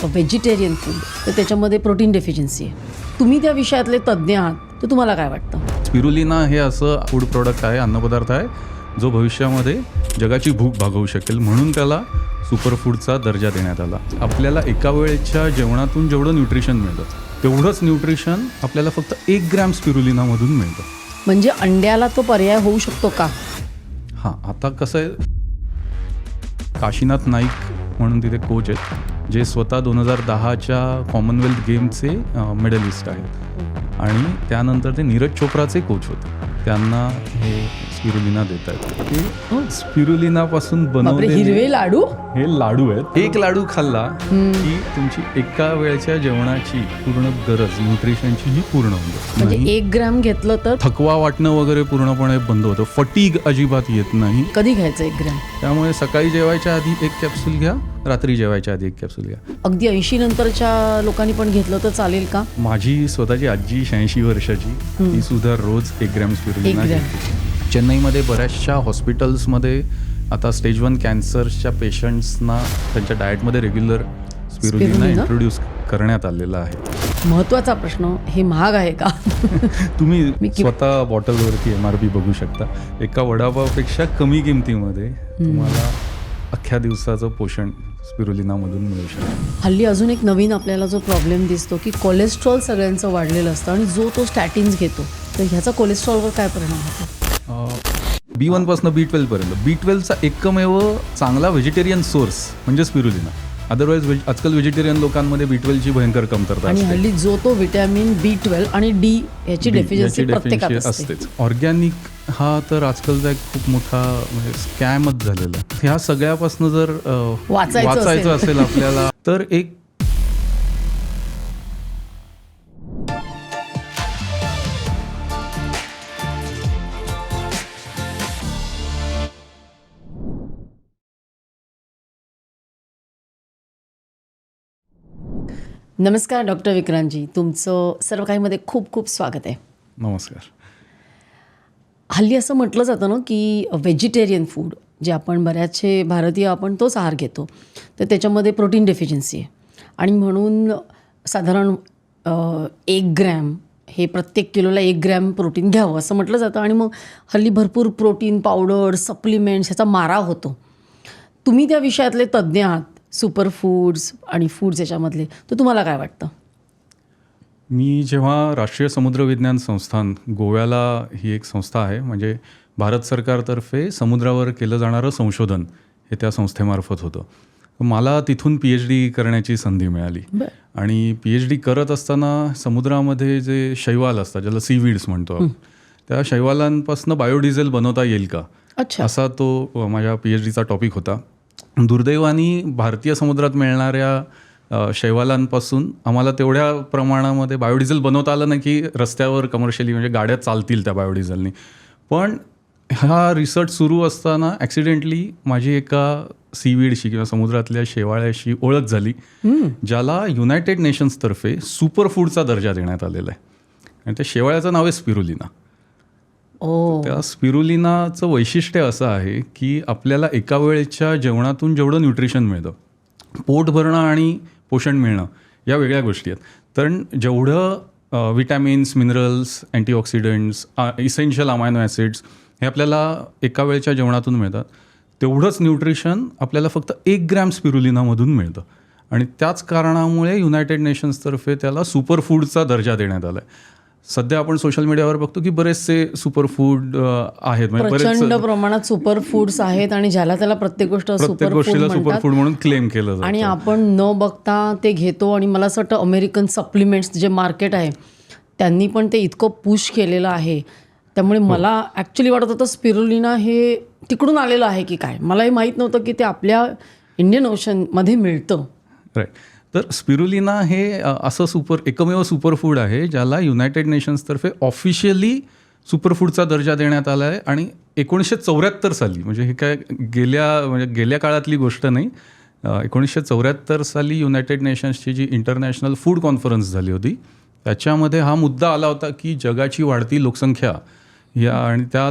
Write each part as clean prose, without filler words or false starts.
Vegetarian food तर त्याच्यामध्ये protein deficiency आहे. तुम्ही त्या विषयातले तज्ज्ञ आहात तर तुम्हाला काय वाटतं? स्पिरुलिना हे असं फूड प्रॉडक्ट आहे, अन्नपदार्थ आहे, जो भविष्यामध्ये जगाची भूक भागवू शकेल, म्हणून त्याला सुपरफूडचा दर्जा देण्यात आला. आपल्याला एका वेळेच्या जेवणातून जेवढं न्यूट्रिशन मिळतं तेवढंच न्यूट्रिशन आपल्याला फक्त 1 ग्रॅम स्पिरुलिनामधून मिळतं. म्हणजे अंड्याला तो पर्याय होऊ शकतो का? हां, आता कसं आहे, काशीनाथ नाईक म्हणून तिथे कोच आहेत, जे स्वतः 2010च्या कॉमनवेल्थ गेमचे मेडलिस्ट आहेत आणि त्यानंतर ते नीरज चोप्राचे कोच होते. त्यांना हे स्पिरुलिना देत आहेत. हे स्पिरुलिनापासून बनवलेले हिरवे लाडू, हे लाडू आहेत. एक लाडू खाल्ला की तुमची एका वेळच्या जेवणाची पूर्ण गरज न्यूट्रिशनची ही पूर्ण होते. म्हणजे 1 ग्रॅम घेतलं तर थकवा वाटणं वगैरे पूर्णपणे बंद होतं. फटीग अजिबात येत नाही. कधी घ्यायचं 1 ग्रॅम? त्यामुळे सकाळी जेवायच्या आधी 1 कॅप्सूल घ्या, रात्री जेवायच्या आधी 1 कॅप्सूल घ्या. अगदी 80 नंतरच्या लोकांनी पण घेतलं तर चालेल का? माझी स्वतःची आजी 86 वर्षाची, ती सुद्धा रोज 1 ग्रॅम स्पिरुलिना 1 ग्रॅम. घेते. चेन्नईमध्ये बऱ्याचशा हॉस्पिटल्समध्ये आता स्टेज 1 कॅन्सरच्या पेशंट्सना त्यांच्या डाएटमध्ये रेग्युलर स्पिरुलिना इंट्रोड्यूस करण्यात आलेला आहे. महत्त्वाचा प्रश्न, हे महाग आहे का? तुम्ही स्वतः बॉटलवरती MRP बघू शकता. एका वडापावपेक्षा कमी किमतीमध्ये तुम्हाला अख्ख्या दिवसाचं पोषण स्पिरुलिनामधून मिळू शकतं. हल्ली अजून एक नवीन आपल्याला जो प्रॉब्लेम दिसतो की कोलेस्ट्रॉल सगळ्यांचं वाढलेलं असतं आणि जो तो स्टॅटिन्स घेतो, तर ह्याचा कोलेस्ट्रॉलवर काय परिणाम होतो? B1 पासून B12 पर्यंत. B12चा एकमेव चांगला व्हेजिटेरियन सोर्स म्हणजे स्पिरुलिना. अदरवाईज आजकाल व्हेजिटेरियन लोकांमध्ये B12ची भयंकर कमतरता आणि असते. हल्ली जो तो विटॅमिन B12 आणि D याची डेफिशियन्सी प्रत्येकात असतेच. ऑर्गॅनिक हा तर आजकालचा एक खूप मोठा म्हणजे स्कॅमच झालेला आहे. ह्या सगळ्यापासून जर वाचायचं असेल आपल्याला तर एक नमस्कार डॉक्टर विक्रांतजी, तुमचं सर्व काहीमध्ये खूप खूप स्वागत आहे. नमस्कार. हल्ली असं म्हटलं जातं ना की व्हेजिटेरियन फूड जे आपण बऱ्याचशे भारतीय आपण तोच आहार घेतो, तर त्याच्यामध्ये प्रोटीन डेफिशियन्सी आहे आणि म्हणून साधारण 1 ग्रॅम हे प्रत्येक किलोला 1 ग्रॅम प्रोटीन घ्यावं असं म्हटलं जातं आणि मग हल्ली भरपूर प्रोटीन पावडर सप्लिमेंट्स ह्याचा मारा होतो. तुम्ही त्या विषयातले तज्ज्ञ आहात, सुपर फूड्स आणि फूड्स याच्यामधले, तर तुम्हाला काय वाटतं? मी जेव्हा राष्ट्रीय समुद्र विज्ञान संस्थान, गोव्याला ही एक संस्था आहे, म्हणजे भारत सरकारतर्फे समुद्रावर केलं जाणारं संशोधन हे त्या संस्थेमार्फत होतं. मला तिथून PhD करण्याची संधी मिळाली आणि PhD करत असताना समुद्रामध्ये जे शैवाल असतात, ज्याला सीवीड्स म्हणतो आपण, त्या शैवालांपासून बायोडिझेल बनवता येईल का, असा तो माझ्या PhDचा टॉपिक होता. दुर्दैवाने भारतीय समुद्रात मिळणाऱ्या शैवालांपासून आम्हाला तेवढ्या प्रमाणामध्ये बायोडिझेल बनवता आलं नाही की रस्त्यावर कमर्शियली म्हणजे गाड्या चालतील त्या बायोडिझेलनी. पण हा रिसर्च सुरू असताना ॲक्सिडेंटली माझी एका सीवीडशी किंवा समुद्रातल्या शेवाळ्याशी ओळख झाली, ज्याला युनायटेड नेशन्सतर्फे सुपरफूडचा दर्जा देण्यात आलेला आहे आणि त्या शेवाळ्याचं नाव आहे स्पिरुलिना. त्या स्पिरुलिनाचं वैशिष्ट्य असं आहे की आपल्याला एका वेळेच्या जेवणातून जेवढं न्यूट्रिशन मिळतं, पोट भरणं आणि पोषण मिळणं या वेगळ्या गोष्टी आहेत. तर जेवढं vitamins, minerals, antioxidants, essential amino acids हे आपल्याला एका वेळेच्या जेवणातून मिळतात, तेवढंच न्यूट्रिशन आपल्याला फक्त 1 ग्रॅम स्पिरुलिनामधून मिळतं आणि त्याच कारणामुळे युनायटेड नेशन्सतर्फे त्याला सुपरफूडचा दर्जा देण्यात आला आहे. सध्या आपण सोशल मीडियावर बघतो की बरेचसे सुपरफूड आहेत, प्रचंड प्रमाणात सुपर फूड्स आहेत आणि ज्याला त्याला प्रत्येक गोष्टीला सुपरफूड म्हणून क्लेम केलं जातं आणि आपण न बघता ते घेतो. आणि मला असं वाटतं अमेरिकन सप्लिमेंट्स जे मार्केट आहे त्यांनी पण ते इतकं पुश केलेलं आहे. त्यामुळे मला ॲक्च्युली वाटत होतं स्पिरुलिना हे तिकडून आलेलं आहे की काय, मलाही माहीत नव्हतं की ते आपल्या इंडियन ओशनमध्ये मिळतं. राईट. तर स्पिरुलिना हे असं एकमेव सुपरफूड आहे ज्याला युनायटेड नेशन्सतर्फे ऑफिशियली सुपरफूडचा दर्जा देण्यात आला आहे आणि 1974 साली, म्हणजे हे काय गेल्या काळातली गोष्ट नाही, 1974 साली युनायटेड नेशन्सची जी इंटरनॅशनल फूड कॉन्फरन्स झाली होती त्याच्यामध्ये हा मुद्दा आला होता की जगाची वाढती लोकसंख्या या आणि त्या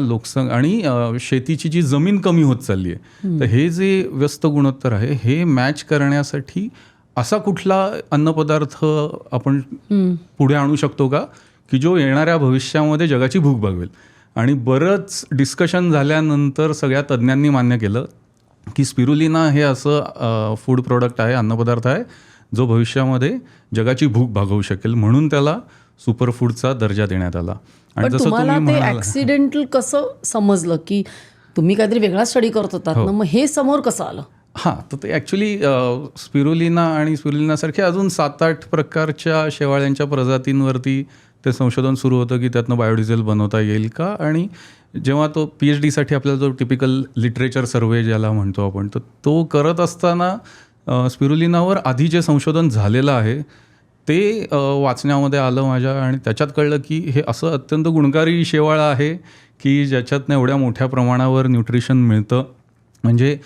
आणि शेतीची जी जमीन कमी होत चालली आहे, तर हे जे व्यस्त गुणोत्तर आहे हे मॅच करण्यासाठी असा कुठला अन्नपदार्थ आपण पुढे आणू शकतो का की जो येणाऱ्या भविष्यामध्ये जगाची भूक भागवेल. आणि बरंच डिस्कशन झाल्यानंतर सगळ्या तज्ज्ञांनी मान्य केलं की स्पिरुलिना हे असं फूड प्रोडक्ट आहे, अन्नपदार्थ आहे जो भविष्यामध्ये जगाची भूक भागवू शकेल, म्हणून त्याला सुपरफूडचा दर्जा देण्यात आला. आणि पण जसं तुम्हाला तुम्ही ते म्हणाला ऍक्सिडेंटल कसं समजलं की तुम्ही काहीतरी वेगळा स्टडी करत होतात ना, मग हे समोर कसं आलं? हां, तर ते ॲक्च्युली स्पिरुलिना आणि स्पिरुलिनासारखे अजून 7-8 प्रकारच्या शेवाळ्यांच्या प्रजातींवरती ते संशोधन सुरू होतं की त्यातनं बायोडिझेल बनवता येईल का. आणि जेव्हा तो PhDसाठी आपल्याला जो टिपिकल लिटरेचर सर्वे ज्याला म्हणतो आपण, तर तो करत असताना स्पिरुलिनावर आधी जे संशोधन झालेलं आहे ते वाचण्यामध्ये आलं माझ्या. आणि त्याच्यात कळलं की हे असं अत्यंत गुणकारी शेवाळं आहे की ज्याच्यातनं एवढ्या मोठ्या प्रमाणावर न्यूट्रिशन मिळतं. म्हणजे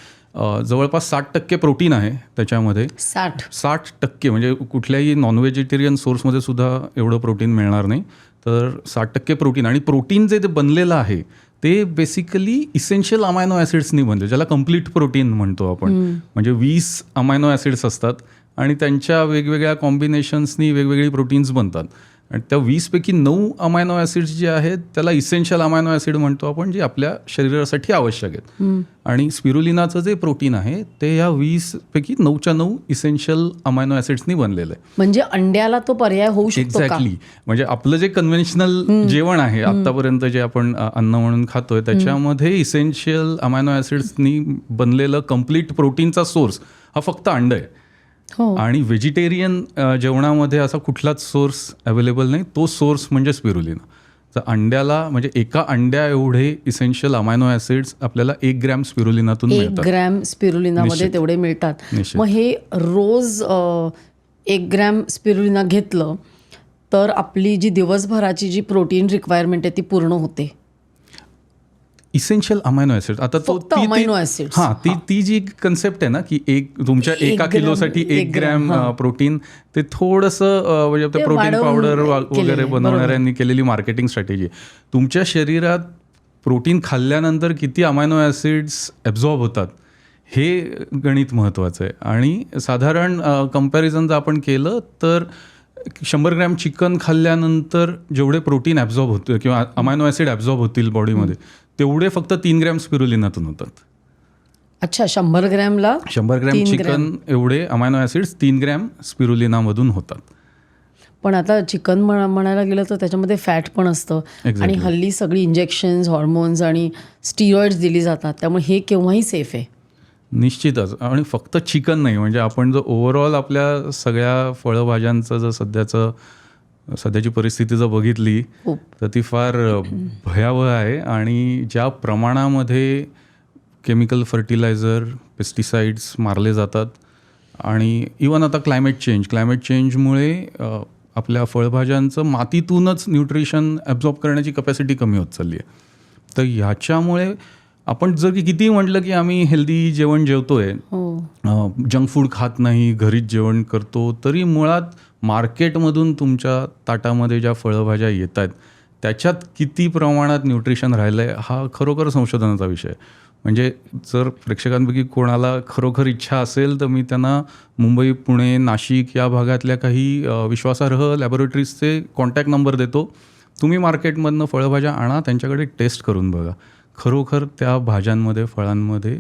जवळपास 60% प्रोटीन आहे त्याच्यामध्ये. 60% म्हणजे कुठल्याही नॉन व्हेजिटेरियन सोर्समध्ये सुद्धा एवढं प्रोटीन मिळणार नाही. तर 60% प्रोटीन. आणि प्रोटीन जे ते बनलेलं आहे ते बेसिकली इसेन्शियल अमायनो ॲसिड्सनी बनले, ज्याला कम्प्लीट प्रोटीन म्हणतो आपण. म्हणजे 20 अमायनो ॲसिड्स असतात आणि त्यांच्या वेगवेगळ्या कॉम्बिनेशन्सनी वेगवेगळी प्रोटीन्स बनतात. आणि त्या 20पैकी 9 अमायनो ॲसिड्स जे आहेत त्याला इसेन्शियल अमायनो ॲसिड म्हणतो आपण, जे आपल्या शरीरासाठी आवश्यक आहेत. आणि स्पिरुलिनाचं जे प्रोटीन आहे ते या 20पैकी 9च्या 9 इसेन्शियल अमायनो ॲसिड्सनी बनलेलं आहे. म्हणजे अंड्याला तो पर्याय होऊ शकतो का? एक्झॅक्टली. म्हणजे आपलं जे कन्व्हेन्शनल जेवण आहे आतापर्यंत जे आपण अन्न म्हणून खातोय त्याच्यामध्ये इसेन्शियल अमायनो ॲसिड्सनी बनलेलं कम्प्लीट प्रोटीनचा सोर्स हा फक्त अंड आहे. आणि व्हेजिटेरियन जेवणामध्ये असा कुठलाच सोर्स अवेलेबल नाही. तो सोर्स म्हणजे स्पिरुलिना. तर अंड्याला म्हणजे एका अंड्या एवढे इसेन्शियल अमायनो ॲसिड्स आपल्याला 1 ग्रॅम स्पिरुलिनातून मिळतात. 1 ग्रॅम स्पिरुलिनामध्ये तेवढे मिळतात. मग हे रोज 1 ग्रॅम स्पिरुलिना घेतलं तर आपली जी दिवसभराची जी प्रोटीन रिक्वायरमेंट आहे ती पूर्ण होते. Essential amino acid. आता तो फक्त अमायनो ॲसिड्स. हां, ती जी कन्सेप्ट आहे ना की तुमच्या एका किलोसाठी 1 ग्रॅम प्रोटीन, ते थोडंसं म्हणजे ते प्रोटीन पावडर वगैरे बनवणाऱ्यांनी केलेली मार्केटिंग स्ट्रॅटेजी. तुमच्या शरीरात प्रोटीन खाल्ल्यानंतर किती अमायनो ॲसिड्स ॲब्झॉर्ब होतात हे गणित महत्त्वाचं आहे. आणि साधारण कंपॅरिझन जर आपण केलं तर 100 ग्रॅम चिकन खाल्ल्यानंतर जेवढे प्रोटीन ॲब्झॉर्ब होतं किंवा अमायनो ॲसिड ॲब्झॉर्ब होतील बॉडीमध्ये तेवढे फक्त 3 ग्रॅम स्पिरुलिनातून होतात. अच्छा, 100 ग्रॅमला 100 ग्रॅम चिकन एवढे अमायनो ॲसिड्स 3 ग्रॅम स्पिरुलिनामधून होतात. पण आता चिकन म्हणायला गेलं तर त्याच्यामध्ये फॅट पण असतं. आणि हल्ली सगळी इंजेक्शन्स, हॉर्मोन्स आणि स्टिरॉइड्स दिली जातात, त्यामुळे हे केव्हाही सेफ आहे. निश्चितच. आणि फक्त चिकन नाही, म्हणजे आपण जर ओव्हरऑल आपल्या सगळ्या फळभाज्यांचं जर सध्याची परिस्थिती जर बघितली तर ती फार भयावह आहे. आणि ज्या प्रमाणामध्ये केमिकल फर्टिलायझर, पेस्टिसाइड्स मारले जातात आणि इवन आता क्लायमेट चेंजमुळे आपल्या फळभाज्यांचं मातीतूनच न्यूट्रिशन ॲब्झॉर्ब करण्याची कपॅसिटी कमी होत चालली आहे. तर ह्याच्यामुळे आपण जर कितीही म्हटलं की आम्ही हेल्दी जेवण जेवतोय, जंक फूड खात नाही, घरीच जेवण करतो, तरी मुळात मार्केटमधून तुमच्या ताटामध्ये ज्या फळभाज्या येत आहेत त्याच्यात किती प्रमाणात न्यूट्रिशन राहिलं आहे हा खरोखर संशोधनाचा विषय. म्हणजे जर प्रेक्षकांपैकी कोणाला खरोखर इच्छा असेल तर मी त्यांना मुंबई, पुणे, नाशिक या भागातल्या काही विश्वासार्ह लॅबोरेटरीजचे कॉन्टॅक्ट नंबर देतो. तुम्ही मार्केटमधनं फळभाज्या आणा, त्यांच्याकडे टेस्ट करून बघा. खरोखर त्या भाज्यांमध्ये, फळांमध्ये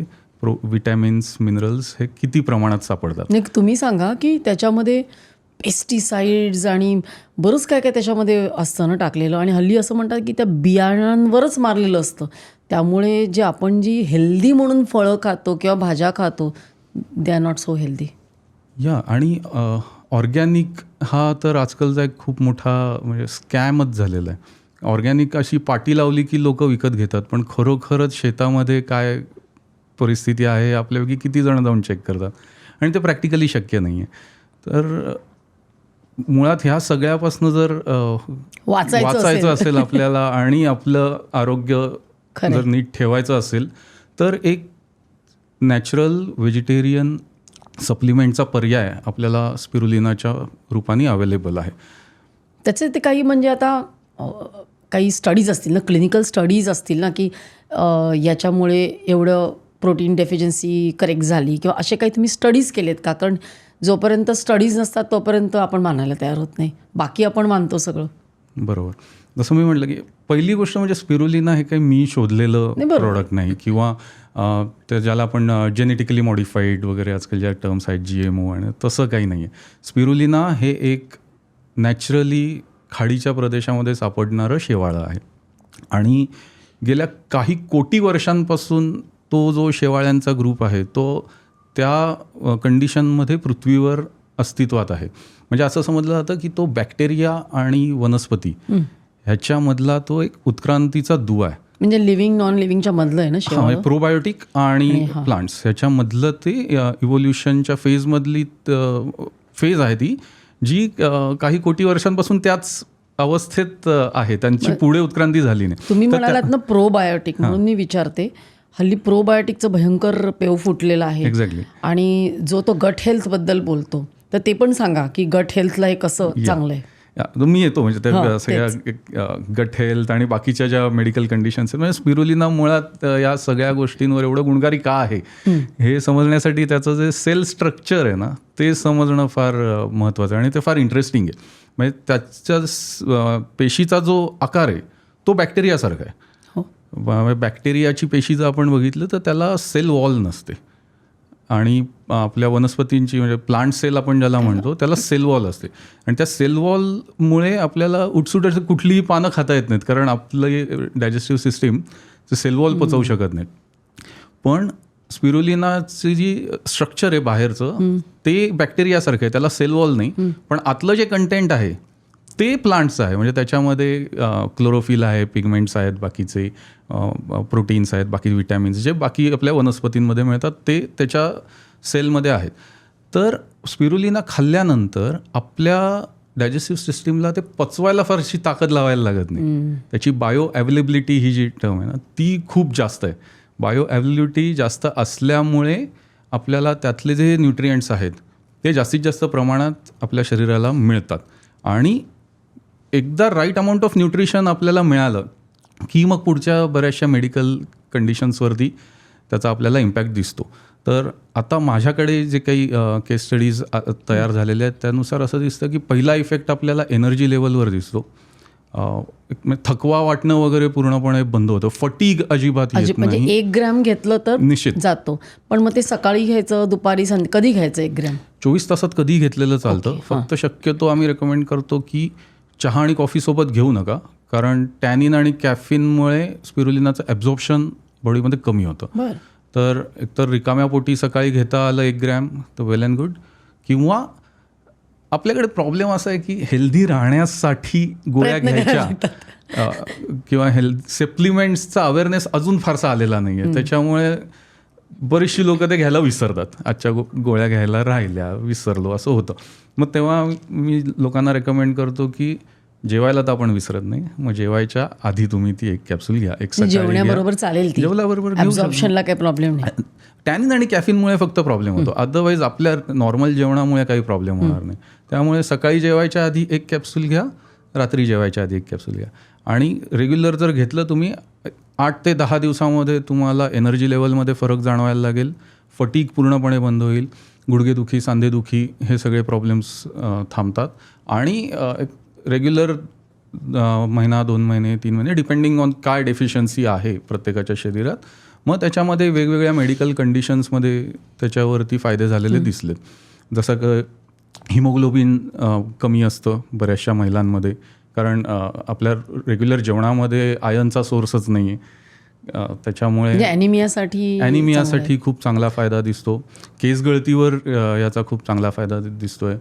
विटॅमिन्स, मिनरल्स हे किती प्रमाणात सापडतात. नाही, तुम्ही सांगा की त्याच्यामध्ये पेस्टिसाइड्स आणि बरंच काय काय त्याच्यामध्ये असतं ना टाकलेलं. आणि हल्ली असं म्हणतात की त्या बियाणांवरच मारलेलं असतं. त्यामुळे जे आपण जी हेल्दी म्हणून फळं खातो किंवा भाज्या खातो they are not so healthy. आणि ऑर्गॅनिक हा तर आजकालचा एक खूप मोठा म्हणजे स्कॅमच झालेला आहे. ऑर्गॅनिक अशी पाटी लावली की लोक विकत घेतात, पण खरोखरच शेतामध्ये काय परिस्थिती आहे आपल्यापैकी किती जण जाऊन चेक करतात. आणि ते प्रॅक्टिकली शक्य नाही आहे. तर मुळात ह्या सगळ्यापासून जर वाचायचं असेल आपल्याला आणि आपलं आरोग्य जर नीट ठेवायचं असेल तर एक नॅचरल व्हेजिटेरियन सप्लिमेंटचा पर्याय आपल्याला स्पिरुलिनाच्या रूपाने अवेलेबल आहे. त्याचे ते काही म्हणजे आता काही स्टडीज असतील ना, क्लिनिकल स्टडीज असतील ना की याच्यामुळे एवढं प्रोटीन डेफिशियन्सी करेक्ट झाली किंवा असे काही तुम्ही स्टडीज केलेत का? कारण जोपर्यंत स्टडीज नसतात तोपर्यंत आपण मानायला तयार होत नाही. बाकी आपण मानतो सगळं. बरोबर. जसं मी म्हटलं की पहिली गोष्ट म्हणजे स्पिरुलिना हे काही मी शोधलेलं नाही, बरोबर. प्रोडक्ट नाही किंवा ते ज्याला आपण जेनेटिकली मॉडिफाईड वगैरे आजकाल ज्या टर्म्स आहेत GMO आणि तसं काही नाही आहे. स्पिरुलिना हे एक नॅचरली खाडीच्या प्रदेशामध्ये सापडणारं शेवाळं आहे आणि गेल्या काही कोटी वर्षांपासून तो जो शेवाळ्यांचा ग्रुप आहे तो त्या कंडिशनमध्ये पृथ्वीवर अस्तित्वात आहे. म्हणजे असं समजलं जातं की तो बॅक्टेरिया आणि वनस्पती ह्याच्यामधला तो एक उत्क्रांतीचा दुवा आहे. म्हणजे लिव्हिंग नॉन लिव्हिंगच्या मधलं आहे ना शेवाळं. प्रोबायोटिक आणि प्लांट्स ह्याच्यामधलं ते इव्होल्युशनच्या फेजमधली फेज आहे ती जी काही कोटी वर्षांपासून त्याच अवस्थेत आहे. त्यांची पुढे उत्क्रांती झाली नाही. तुम्ही म्हणालात ना प्रोबायोटिक, म्हणून मी विचारते. हल्ली प्रोबायोटिकचं भयंकर पेव फुटलेलं आहे. एक्झॅक्टली. आणि जो तो गट हेल्थ बद्दल बोलतो तर ते पण सांगा की गट हेल्थला हे कसं चांगलं आहे. मी येतो म्हणजे त्या सगळ्या गट हेल्थ आणि बाकीच्या ज्या मेडिकल कंडिशन्स आहेत. म्हणजे स्पिरुलिना मुळात या सगळ्या गोष्टींवर एवढं गुणकारी का आहे हे समजण्यासाठी त्याचं जे सेल स्ट्रक्चर आहे ना ते समजणं फार महत्त्वाचं आहे आणि ते फार इंटरेस्टिंग आहे. म्हणजे त्याच्या पेशीचा जो आकार आहे तो बॅक्टेरियासारखा आहे. बॅक्टेरियाची पेशी जर आपण बघितलं तर त्याला सेल वॉल नसते आणि आपल्या वनस्पतींची म्हणजे प्लांट सेल आपण ज्याला म्हणतो त्याला सेल वॉल असते आणि त्या सेल वॉलमुळे आपल्याला उठसूट कुठलीही पानं खाता येत नाहीत कारण आपलं डायजेस्टिव्ह सिस्टीम सेल वॉल पचवू शकत नाहीत. पण स्पिरुलिनाची जी स्ट्रक्चर आहे बाहेरचं ते बॅक्टेरियासारखं आहे, त्याला सेल वॉल नाही पण आतलं जे कंटेंट आहे ते प्लांट्स आहे. म्हणजे त्याच्यामध्ये क्लोरोफिल आहे, पिगमेंट्स आहेत, बाकीचे प्रोटीन्स आहेत, बाकी विटॅमिन्स जे बाकी आपल्या वनस्पतींमध्ये मिळतात ते त्याच्या सेलमध्ये आहेत. तर स्पिरुलिना खाल्ल्यानंतर आपल्या डायजेस्टिव्ह सिस्टीमला ते पचवायला फारशी ताकद लावायला लागत नाही. त्याची बायो अवेलेबिलिटी ही जी टर्म आहे ना ती खूप जास्त आहे. बायो अवेलेबिलिटी जास्त असल्यामुळे आपल्याला त्यातले जे न्यूट्रिएंट्स आहेत ते जास्तीत जास्त प्रमाणात आपल्या शरीराला मिळतात आणि एकदा राईट अमाऊंट ऑफ न्यूट्रिशन आपल्याला मिळालं की मग पुढच्या बऱ्याचशा मेडिकल कंडिशन्सवरती त्याचा आपल्याला इम्पॅक्ट दिसतो. तर आता माझ्याकडे जे काही केस स्टडीज तयार झालेले आहेत त्यानुसार असं दिसतं की पहिला इफेक्ट आपल्याला एनर्जी लेवलवर दिसतो. थकवा वाटणं वगैरे पूर्णपणे बंद होतं. फटीग अजिबात येत म्हणजे नाही. 1 ग्रॅम घेतलं तर निश्चित जातो. पण मग ते सकाळी घ्यायचं, दुपारी, कधी घ्यायचं 1 ग्रॅम? 24 तासात कधी घेतलेलं चालतं. फक्त शक्यतो आम्ही रेकमेंड करतो की चहा आणि कॉफीसोबत घेऊ नका कारण टॅनिन आणि कॅफिनमुळे स्पिरुलिनाचं ॲब्झॉर्प्शन बॉडीमध्ये कमी होतं. तर एकतर रिकाम्या पोटी सकाळी घेता आलं 1 ग्रॅम तर वेल अँड गुड. किंवा आपल्याकडे प्रॉब्लेम असा आहे की हेल्दी राहण्यासाठी गोळ्या घ्यायच्या किंवा सप्लिमेंट्सचा अवेअरनेस अजून फारसा आलेला नाही आहे. त्याच्यामुळे बरीचशी लोक ते घ्यायला विसरतात. आजच्या गोळ्या घ्यायला राहिल्या, विसरलो असं होतं. मग तेव्हा मी लोकांना रेकमेंड करतो की जेवायला तर आपण विसरत नाही, मग जेवायच्या आधी तुम्ही ती 1 कॅप्सूल घ्या. जेवण्याबरोबर चालेल ती? जेवल्याबरोबर ॲब्झॉर्प्शनला काही प्रॉब्लेम नाही. टॅनिन आणि कॅफिनमुळे फक्त प्रॉब्लेम होतो, अदरवाईज आपल्या नॉर्मल जेवणामुळे काही प्रॉब्लेम होणार नाही. त्यामुळे सकाळी जेवायच्या आधी 1 कॅप्सूल घ्या, रात्री जेवायच्या आधी 1 कॅप्सूल घ्या आणि रेग्युलर जर घेतलं तुम्ही 8 ते 10 दिवसामध्ये तुम्हाला एनर्जी लेवलमध्ये फरक जाणवायला लागेल. फटीग पूर्णपणे बंद होईल. गुडघेदुखी, सांधेदुखी हे सगळे प्रॉब्लेम्स थांबतात आणि रेग्युलर महिना, 2 महिने, 3 महिने डिपेंडिंग ऑन काय डेफिशियन्सी आहे प्रत्येकाच्या शरीरात मग त्याच्यामध्ये वेगवेगळ्या मेडिकल कंडिशन्समध्ये त्याच्यावरती फायदे झालेले दिसलेत. जसं हिमोग्लोबिन कमी असतं बऱ्याचशा महिलांमध्ये कारण आपल्या रेग्युलर जेवणामध्ये आयर्नचा सोर्सच नाही आहे. त्याच्यामुळे ॲनिमियासाठी खूप चांगला फायदा दिसतो. केस गळतीवर याचा खूप चांगला फायदा दिसतोय.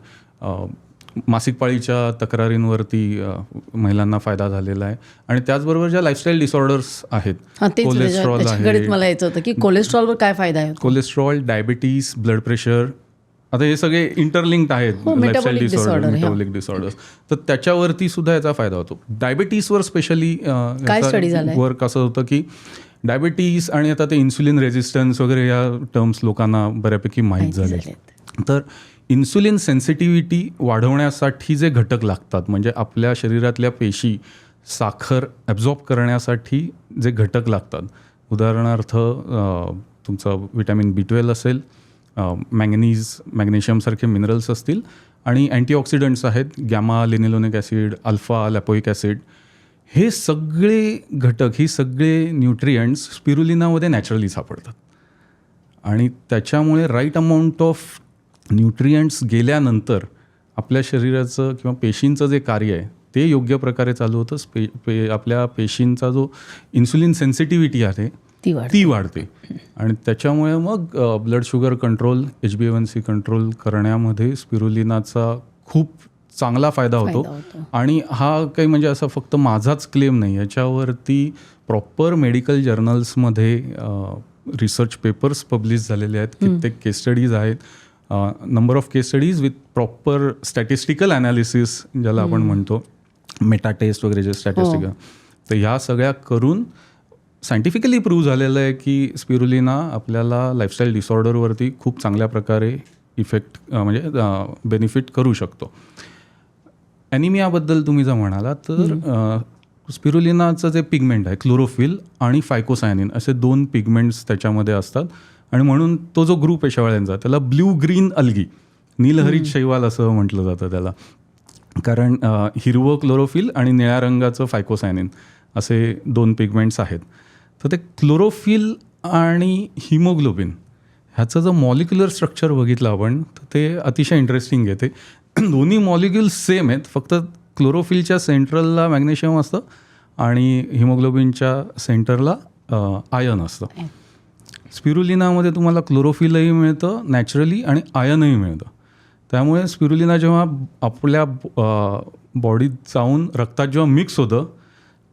मासिक पाळीच्या तक्रारींवरती महिलांना फायदा झालेला आहे आणि त्याचबरोबर ज्या लाईफस्टाईल डिसऑर्डर्स आहेत, कोलेस्ट्रॉल आहे, मला यायचं होतं की कोलेस्ट्रॉलवर काय फायदा आहे? कोलेस्ट्रॉल, डायबिटीज, ब्लड प्रेशर, आता हे सगळे इंटरलिंक्ड आहेत लाईफस्टाईल डिसऑर्डर, मेटाबॉलिक डिसऑर्डर्स, तर त्याच्यावरती सुद्धा याचा फायदा होतो. डायबिटीजवर स्पेशली वर्क असं होतं की डायबिटीज आणि आता ते इन्सुलिन रेझिस्टन्स वगैरे या टर्म्स लोकांना बऱ्यापैकी माहीत झाले. तर इन्सुलिन सेन्सिटिव्हिटी वाढवण्यासाठी जे घटक लागतात म्हणजे आपल्या शरीरातल्या पेशी साखर ॲब्झॉर्ब करण्यासाठी जे घटक लागतात, उदाहरणार्थ तुमचं विटॅमिन B12 असेल, मॅग्नेशियमसारखे मिनरल्स असतील आणि अँटीऑक्सिडंट्स आहेत, गॅमा लिनिलोनिक ॲसिड, अल्फा लॅपोइक ॲसिड. हे सगळे घटक, ही सगळे न्यूट्रियंट्स स्पिरुलिनामध्ये नॅचरली सापडतात आणि त्याच्यामुळे राईट अमाऊंट ऑफ न्यूट्रियंट्स गेल्यानंतर आपल्या शरीराचं किंवा पेशींचं जे कार्य आहे ते योग्य प्रकारे चालू होतं. आपल्या पेशींचा जो इन्सुलिन सेन्सिटिव्हिटी आहे ती वाढते आणि त्याच्यामुळे मग blood sugar control, HbA1c control करण्यामध्ये स्पिरुलिनाचा खूप चांगला फायदा होतो. आणि हा काही म्हणजे असा फक्त माझाच क्लेम नाही, याच्यावरती प्रॉपर मेडिकल जर्नल्समध्ये रिसर्च पेपर्स पब्लिश झालेले आहेत, कित्येक केस स्टडीज आहेत, number of case studies with proper statistical analysis ज्याला आपण म्हणतो, मेटा टेस्ट वगैरे जे स्टॅटिस्टिकल. तर ह्या सगळ्या करून सायंटिफिकली प्रूव्ह झालेलं आहे की स्पिरुलिना आपल्याला लाईफस्टाईल डिसऑर्डरवरती खूप चांगल्या प्रकारे इफेक्ट म्हणजे बेनिफिट करू शकतो. ॲनिमियाबद्दल तुम्ही जर म्हणाला तर स्पिरुलिनाचं जे पिगमेंट आहे क्लोरोफिल आणि फायकोसायनिन असे 2 पिगमेंट्स त्याच्यामध्ये असतात आणि म्हणून तो जो ग्रुप आहे शेवाळ्यांचा त्याला ब्ल्यू ग्रीन अल्गी, नीलहरित शैवाल असं म्हटलं जातं त्याला, कारण हिरवं क्लोरोफिल आणि निळ्या रंगाचं फायकोसायनिन असे 2 पिगमेंट्स आहेत. तर ते क्लोरोफिल आणि हिमोग्लोबिन ह्याचं जर मॉलिक्युलर स्ट्रक्चर बघितलं आपण तर ते अतिशय इंटरेस्टिंग आहे. ते दोन्ही मॉलिक्युल्स सेम आहेत, फक्त क्लोरोफिलच्या सेंट्रलला मॅग्नेशियम असतं आणि हिमोग्लोबिनच्या सेंटरला आयन असतं. स्पिरुलिनामध्ये तुम्हाला क्लोरोफिलही मिळतं नॅचरली आणि आयनही मिळतं. त्यामुळे स्पिरुलिना जेव्हा आपल्या बॉडीत जाऊन रक्तात जेव्हा मिक्स होतं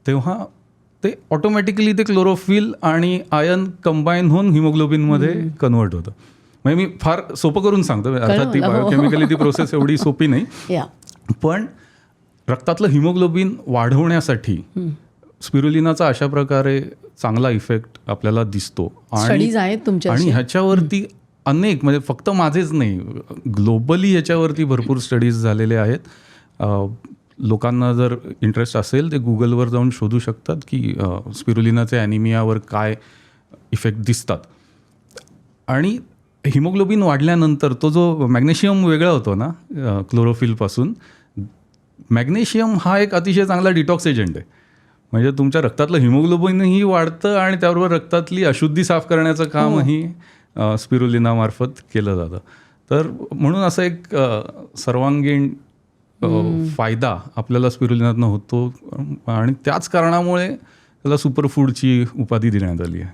तेव्हा ते ऑटोमॅटिकली ते क्लोरोफिल आणि आयन कंबाईन होऊन हिमोग्लोबिनमध्ये कन्वर्ट होतं. म्हणजे मी फार सोपं करून सांगतो, अर्थात ती बायोकेमिकली ती प्रोसेस एवढी सोपी नाही, पण रक्तातलं हिमोग्लोबिन वाढवण्यासाठी स्पिरुलिनाचा अशा प्रकारे चांगला इफेक्ट आपल्याला दिसतो. आणि ह्याच्यावरती अनेक म्हणजे फक्त माझेच नाही, ग्लोबली ह्याच्यावरती भरपूर स्टडीज झालेले आहेत. लोकांना जर इंटरेस्ट असेल ते गुगलवर जाऊन शोधू शकतात की स्पिरुलिनाचे ॲनिमियावर काय इफेक्ट दिसतात. आणि हिमोग्लोबिन वाढल्यानंतर तो जो मॅग्नेशियम वेगळा होतो ना क्लोरोफिलपासून, मॅग्नेशियम हा एक अतिशय चांगला डिटॉक्स एजंट आहे. म्हणजे तुमच्या रक्तातलं हिमोग्लोबिनही वाढतं आणि त्याबरोबर रक्तातली अशुद्धी साफ करण्याचं कामही स्पिरुलिनामार्फत केलं जातं. तर म्हणून असं एक सर्वांगीण फायदा आपल्याला स्पिरुलिनातनं होतो आणि त्याच कारणामुळे त्याला सुपरफूडची उपाधी देण्यात आली आहे.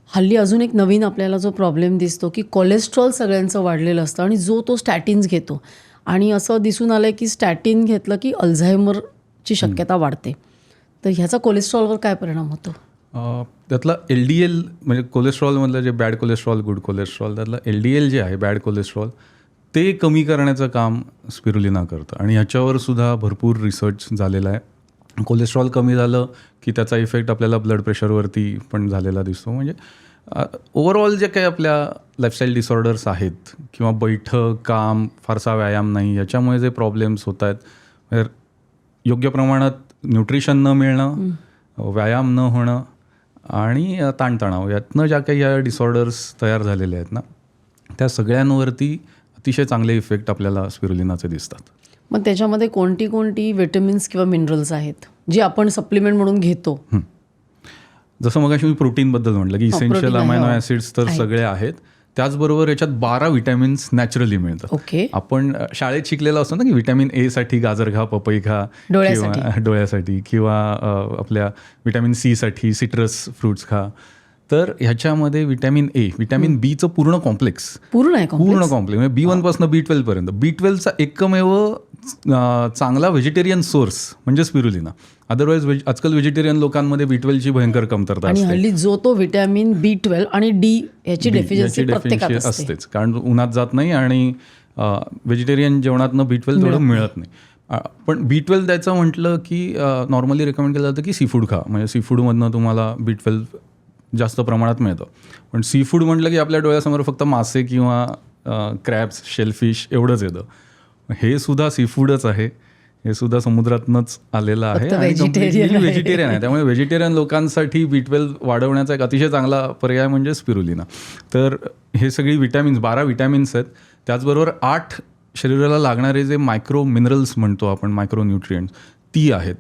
हल्ली अजून एक नवीन आपल्याला जो प्रॉब्लेम दिसतो की कोलेस्ट्रॉल सगळ्यांचं वाढलेलं असतं आणि जो तो स्टॅटिन्स घेतो आणि असं दिसून आलं की स्टॅटिन घेतलं की अल्झायमरची शक्यता वाढते. तर ह्याचा कोलेस्ट्रॉलवर काय परिणाम होतो? त्यातला LDL म्हणजे कोलेस्ट्रॉलमधलं जे बॅड कोलेस्ट्रॉल गुड कोलेस्ट्रॉल, त्यातलं LDL जे आहे बॅड कोलेस्ट्रॉल ते कमी करण्याचं काम स्पिरुलिना करतं आणि ह्याच्यावर सुद्धा भरपूर रिसर्च झालेला आहे. कोलेस्ट्रॉल कमी झालं की त्याचा इफेक्ट आपल्याला ब्लड प्रेशरवरती पण झालेला दिसतो. म्हणजे ओव्हरऑल जे काही आपल्या लाईफस्टाईल डिसऑर्डर्स आहेत किंवा बैठक काम, फारसा व्यायाम नाही, याच्यामुळे जे प्रॉब्लेम्स होत आहेत, म्हणजे योग्य प्रमाणात न्यूट्रिशन न मिळणं, व्यायाम न होणं आणि ताणतणाव, यातनं ज्या काही या डिसऑर्डर्स तयार झालेले आहेत ना, त्या सगळ्यांवरती अतिशय चांगले इफेक्ट आपल्याला स्पिरुलिनाचे दिसतात. मग त्याच्यामध्ये कोणती विटॅमिन्स किंवा मिनरल्स आहेत जी आपण सप्लिमेंट म्हणून घेतो? जसं मग मी प्रोटीनबद्दल म्हटलं की इसेन्शियल अमायनो ॲसिड्स तर सगळे आहेत, त्याचबरोबर याच्यात 12 विटॅमिन्स नॅचरली मिळतात. आपण शाळेत शिकलेलं असतो ना की विटॅमिन A साठी गाजर खा, पपई खा, किंवा डोळ्यासाठी, किंवा आपल्या विटॅमिन C साठी सिट्रस फ्रुट्स खा. तर ह्याच्यामध्ये विटॅमिन A, विटॅमिन Bचं पूर्ण कॉम्प्लेक्स म्हणजे B1 पासून B12 पर्यंत. B12चा एकमेव चांगला व्हेजिटेरियन सोर्स म्हणजे स्पिरुलिना. अदरवाईज आजकाल व्हेजिटेरियन लोकांमध्ये B12ची भयंकर कमतरता असते. हल्ली जो तो विटॅमिन B12 आणि D याची डेफिशियन्सी असतेच, कारण उन्हात जात नाही आणि व्हेजिटेरियन जेवणातनं B12 थोडं मिळत नाही. पण B12 द्यायचं म्हटलं की नॉर्मली रेकमेंड केलं जातं की सी फूड खा, म्हणजे सी फूडमधनं तुम्हाला B12 जास्त प्रमाणात मिळतं. पण सी फूड म्हटलं की आपल्या डोळ्यासमोर फक्त मासे किंवा क्रॅब्स, शेलफिश एवढंच येतं. हे सुद्धा सी फूडच आहे, हे सुद्धा समुद्रातनंच आलेलं आहे आणि व्हेजिटेरियन आहे. त्यामुळे व्हेजिटेरियन लोकांसाठी B12 वाढवण्याचा एक अतिशय चांगला पर्याय म्हणजे स्पिरुलिना. तर हे सगळी विटॅमिन्स 12 विटॅमिन्स आहेत. त्याचबरोबर 8 शरीराला लागणारे जे मायक्रो मिनरल्स म्हणतो आपण, मायक्रो न्यूट्रिएंट्स, ती आहेत.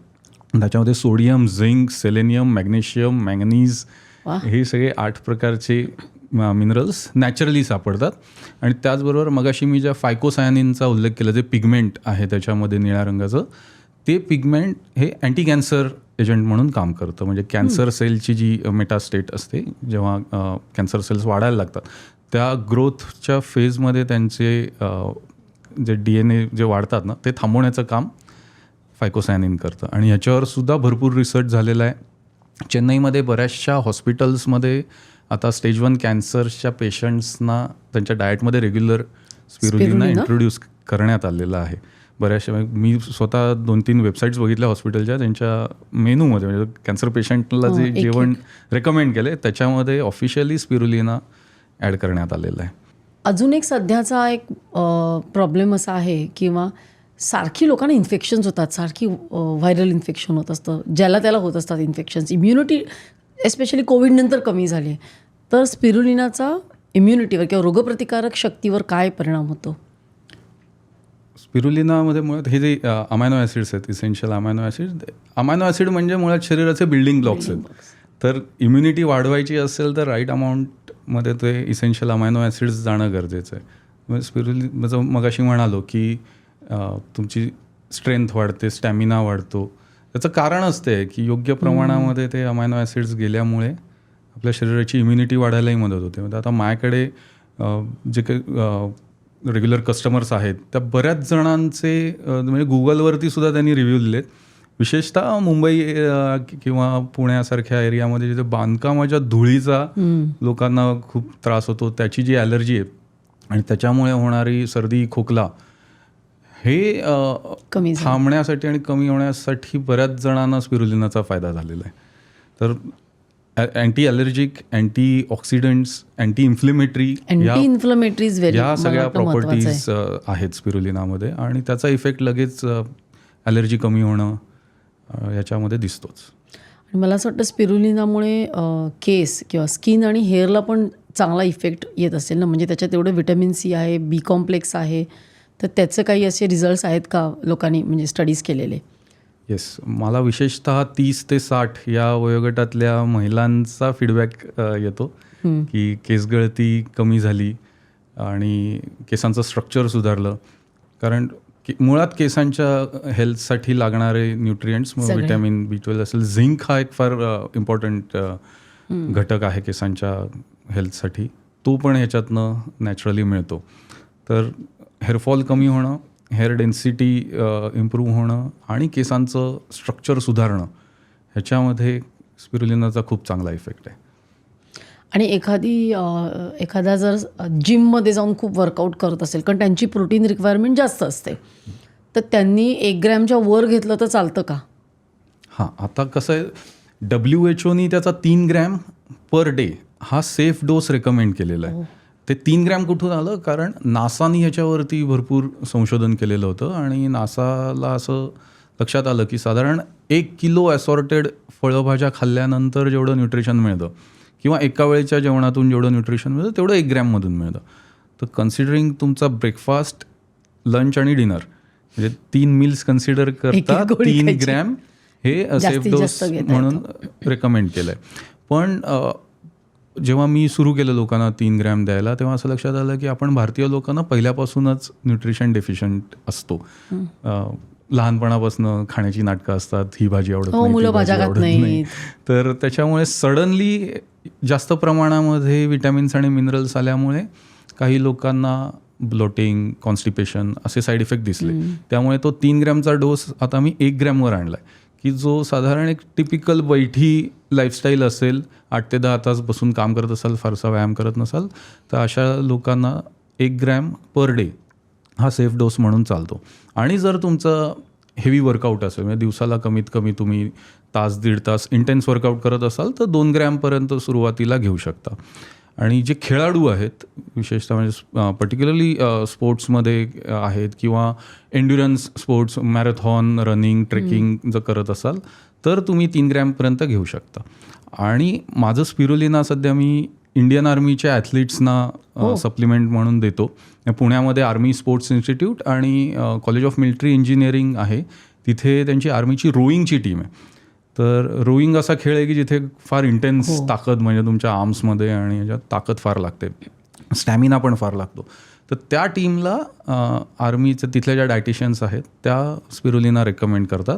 त्याच्यामध्ये sodium, zinc, selenium, magnesium, manganese, हे सगळे 8 प्रकारचे मिनरल्स नॅचरली सापडतात. आणि त्याचबरोबर मगाशी मी ज्या फायकोसायनिनचा उल्लेख केला, जे पिगमेंट आहे त्याच्यामध्ये निळ्या रंगाचं, ते पिगमेंट हे अँटी कॅन्सर एजंट म्हणून काम करतं. म्हणजे कॅन्सर सेलची जी मेटास्टेट असते, जेव्हा कॅन्सर सेल्स वाढायला लागतात, त्या ग्रोथच्या फेजमध्ये त्यांचे जे DNA जे वाढतात ना, ते थांबवण्याचं काम फायकोसायनिन करतं. आणि ह्याच्यावर सुद्धा भरपूर रिसर्च झालेला आहे. चेन्नईमध्ये बऱ्याचशा हॉस्पिटल्समध्ये आता स्टेज 1 कॅन्सरच्या पेशंट्सना त्यांच्या डाएटमध्ये रेग्युलर स्पिरुलिना इंट्रोड्यूस करण्यात आलेलं आहे. बऱ्याचशा, मी स्वतः 2-3 वेबसाईट्स बघितल्या हॉस्पिटलच्या, त्यांच्या मेनूमध्ये म्हणजे कॅन्सर पेशंटला जे जेवण रेकमेंड केले त्याच्यामध्ये ऑफिशियली स्पिरुलिना ॲड करण्यात आलेलं आहे. अजून एक सध्याचा एक प्रॉब्लेम असा आहे, किंवा सारखी लोकांना इन्फेक्शन्स होतात, सारखी व्हायरल इन्फेक्शन होत असतं, ज्याला त्याला होत असतात इन्फेक्शन्स. इम्युनिटी एस्पेशली कोविडनंतर कमी झाली आहे. तर स्पिरुलिनाचा इम्युनिटीवर किंवा रोगप्रतिकारक शक्तीवर काय परिणाम होतो? स्पिरुलिनामध्ये मुळात हे जे अमायनो ॲसिड्स आहेत, इसेन्शियल अमायनो ॲसिड म्हणजे मुळात शरीराचे बिल्डिंग ब्लॉक्स आहेत. तर इम्युनिटी वाढवायची असेल तर राईट अमाऊंटमध्ये ते इसेन्शियल अमायनो ॲसिड्स जाणं गरजेचं आहे. म्हणजे स्पिरुलिना मगाशी म्हणालो की तुमची स्ट्रेंथ वाढते, स्टॅमिना वाढतो. त्याचं कारण असते की योग्य प्रमाणामध्ये ते अमायनो ॲसिड्स गेल्यामुळे आपल्या शरीराची इम्युनिटी वाढायलाही मदत होते. म्हणजे आता माझ्याकडे जे काही रेग्युलर कस्टमर्स आहेत, त्या बऱ्याच जणांचे म्हणजे गुगलवरती सुद्धा त्यांनी रिव्ह्यू दिलेत. विशेषतः मुंबई किंवा पुण्यासारख्या एरियामध्ये जिथे बांधकामाच्या धुळीचा लोकांना खूप त्रास होतो, त्याची जी ॲलर्जी आहे आणि त्याच्यामुळे होणारी सर्दी, खोकला, हे थांबण्यासाठी आणि कमी होण्यासाठी बऱ्याच जणांना स्पिरुलिनाचा फायदा झालेला आहे. तर anti allergic, anti oxidants, anti inflammatory या सगळ्या प्रॉपर्टीज आहेत स्पिरुलिनामध्ये. आणि त्याचा इफेक्ट लगेच ॲलर्जी कमी होणं याच्यामध्ये दिसतोच. आणि मला असं वाटतं स्पिरुलिनामुळे केस किंवा स्किन आणि हेअरला पण चांगला इफेक्ट येत असेल ना. म्हणजे त्याच्यात एवढं व्हिटॅमिन C आहे, B कॉम्प्लेक्स आहे, तर त्याचं काही असे रिझल्ट्स आहेत का लोकांनी म्हणजे स्टडीज केलेले? येस, मला विशेषतः 30 ते 60 या वयोगटातल्या महिलांचा फीडबॅक येतो की केसगळती कमी झाली आणि केसांचं स्ट्रक्चर सुधारलं. कारण मुळात केसांच्या हेल्थसाठी लागणारे न्यूट्रिएंट्स, व्हिटॅमिन B12 असेल, झिंक हा एक फार इम्पॉर्टंट घटक आहे केसांच्या हेल्थसाठी, तो पण ह्याच्यातनं नॅचरली मिळतो. तर हेअरफॉल कमी होणं, हेअर डेन्सिटी इम्प्रूव्ह होणं आणि केसांचं स्ट्रक्चर सुधारणं, ह्याच्यामध्ये स्पिरुलिनाचा खूप चांगला इफेक्ट आहे. आणि एखादा जर जिममध्ये जाऊन खूप वर्कआउट करत असेल, कारण त्यांची प्रोटीन रिक्वायरमेंट जास्त असते, तर त्यांनी 1 ग्रॅमच्या वर घेतलं तर चालतं का? हां, आता कसं आहे, WHO त्याचा 3 ग्रॅम पर डे हा सेफ डोस रेकमेंड केलेला आहे. ते 3 ग्रॅम कुठून आलं? कारण नासानी ह्याच्यावरती भरपूर संशोधन केलेलं होतं आणि नासाला असं लक्षात आलं की साधारण 1 किलो असॉर्टेड फळभाज्या खाल्ल्यानंतर जेवढं न्यूट्रिशन मिळतं किंवा एका वेळेच्या जेवणातून जेवढं न्यूट्रिशन मिळतं तेवढं 1 ग्रॅममधून मिळतं. तर कन्सिडरिंग तुमचा ब्रेकफास्ट, लंच आणि डिनर म्हणजे 3 मील्स कन्सिडर करता 3 ग्रॅम हे सेफ डोस म्हणून रेकमेंड केलं आहे. पण जेव्हा मी सुरू केलं लोकांना 3 ग्रॅम द्यायला, तेव्हा असं लक्षात आलं की आपण भारतीय लोकांना पहिल्यापासूनच न्यूट्रिशन डेफिशियंट असतो. लहानपणापासून खाण्याची नाटकं असतात, ही भाजी आवडत नाही, मुलं भाज्या खात नाही. तर त्याच्यामुळे सडनली जास्त प्रमाणामध्ये विटॅमिन्स आणि मिनरल्स आल्यामुळे काही लोकांना ब्लोटिंग, कॉन्स्टिपेशन असे साईड इफेक्ट दिसले. त्यामुळे तो 3 ग्रॅमचा डोस आता मी 1 ग्रॅमवर आणला आहे की जो साधारण एक टिपिकल बैठी लाईफस्टाईल असेल, 8 ते 10 तास बसून काम करत असाल, फारसा व्यायाम करत नसाल, तर अशा लोकांना 1 ग्रॅम पर डे हा सेफ डोस म्हणून चालतो. आणि जर तुमचं हेवी वर्कआउट असेल, म्हणजे दिवसाला कमीत कमी तुम्ही तास 1.5 तास इंटेन्स वर्कआउट करत असाल, तर 2 ग्रॅमपर्यंत सुरुवातीला घेऊ शकता. आणि जे खेळाडू आहेत, विशेषतः म्हणजे पर्टिक्युलरली स्पोर्ट्समध्ये आहेत किंवा endurance sports, marathon, running, trekking जर करत असाल, तर तुम्ही 3 ग्रॅमपर्यंत घेऊ शकता. आणि माझं स्पिरुलिना सध्या मी इंडियन आर्मीच्या ॲथलीट्सना सप्लिमेंट म्हणून देतो. पुण्यामध्ये आर्मी स्पोर्ट्स इन्स्टिट्यूट आणि कॉलेज ऑफ मिलिटरी इंजिनिअरिंग आहे, तिथे त्यांची आर्मीची रोईंगची टीम आहे. तर रोईंग असा खेळ आहे की जिथे फार इंटेन्स ताकद, म्हणजे तुमच्या आर्म्समध्ये आणि याच्यात ताकद फार लागते, स्टॅमिना पण फार लागतो. तर त्या टीमला आर्मीचं तिथल्या ज्या डायटिशियन्स आहेत त्या स्पिरुलिना रेकमेंड करतात.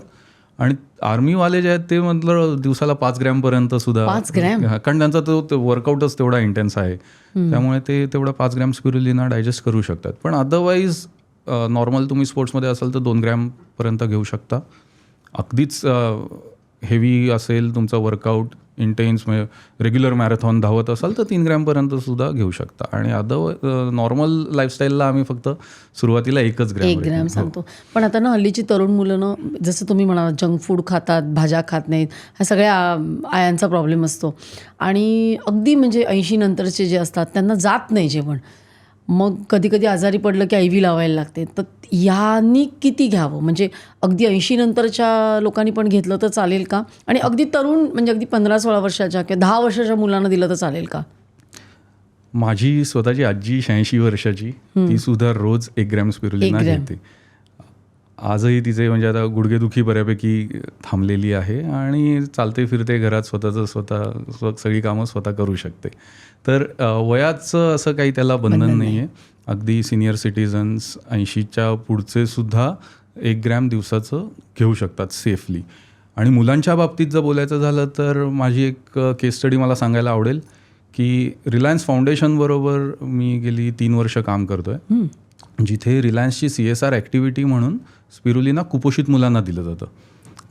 आणि आर्मीवाले जे आहेत ते म्हटलं दिवसाला 5 ग्रॅमपर्यंत सुद्धा, 5 ग्रॅम? कारण त्यांचा तो वर्कआउटच तेवढा इंटेन्स आहे, त्यामुळे ते तेवढा 5 ग्रॅम स्पिरुलिना डायजेस्ट करू शकतात. पण अदरवाईज नॉर्मल तुम्ही स्पोर्ट्समध्ये असाल तर 2 ग्रॅमपर्यंत घेऊ शकता. अगदीच हेवी असेल तुमचं वर्कआउट, इंटेन्स म्हणजे रेग्युलर मॅरेथॉन धावत असाल तर 3 ग्रॅमपर्यंत सुद्धा घेऊ शकता. आणि नॉर्मल लाईफस्टाईलला आम्ही फक्त सुरुवातीला 1 ग्रॅम सांगतो. पण आता ना हल्लीची तरुण मुलं ना, जसं तुम्ही म्हणाला जंक फूड खातात, भाज्या खात नाहीत, ह्या सगळ्या आयांचा प्रॉब्लेम असतो. आणि अगदी म्हणजे 80 नंतरचे जे असतात त्यांना जात नाही जेवण. मग कधी कधी आजारी पडलं की IV लावायला लागते. तर ह्यांनी किती घ्यावं? म्हणजे अगदी 80 नंतरच्या लोकांनी पण घेतलं तर चालेल का? आणि अगदी तरुण म्हणजे अगदी 15-16 वर्षाच्या किंवा 10 वर्षाच्या मुलांना दिलं तर चालेल का? माझी स्वतःची आजी 86 वर्षाची, ती सुद्धा रोज 1 ग्रॅम स्पिरुलिना घेते. आजही तिचे म्हणजे आता गुडघेदुखी बऱ्यापैकी थांबलेली आहे आणि चालते फिरते घरात स्वतः सगळी कामं स्वतः करू शकते. तर वयाचं असं काही त्याला बंधन नाही आहे. अगदी सिनियर सिटीजन्स 80च्या पुढचे सुद्धा 1 ग्रॅम दिवसाचं घेऊ शकतात सेफली. आणि मुलांच्या बाबतीत जर बोलायचं झालं तर माझी एक केस स्टडी मला सांगायला आवडेल की रिलायन्स फाउंडेशनबरोबर मी गेली 3 वर्ष काम करतो आहे, जिथे रिलायन्सची CSR ॲक्टिव्हिटी म्हणून स्पिरुलिना कुपोषित मुलांना दिलं जातं.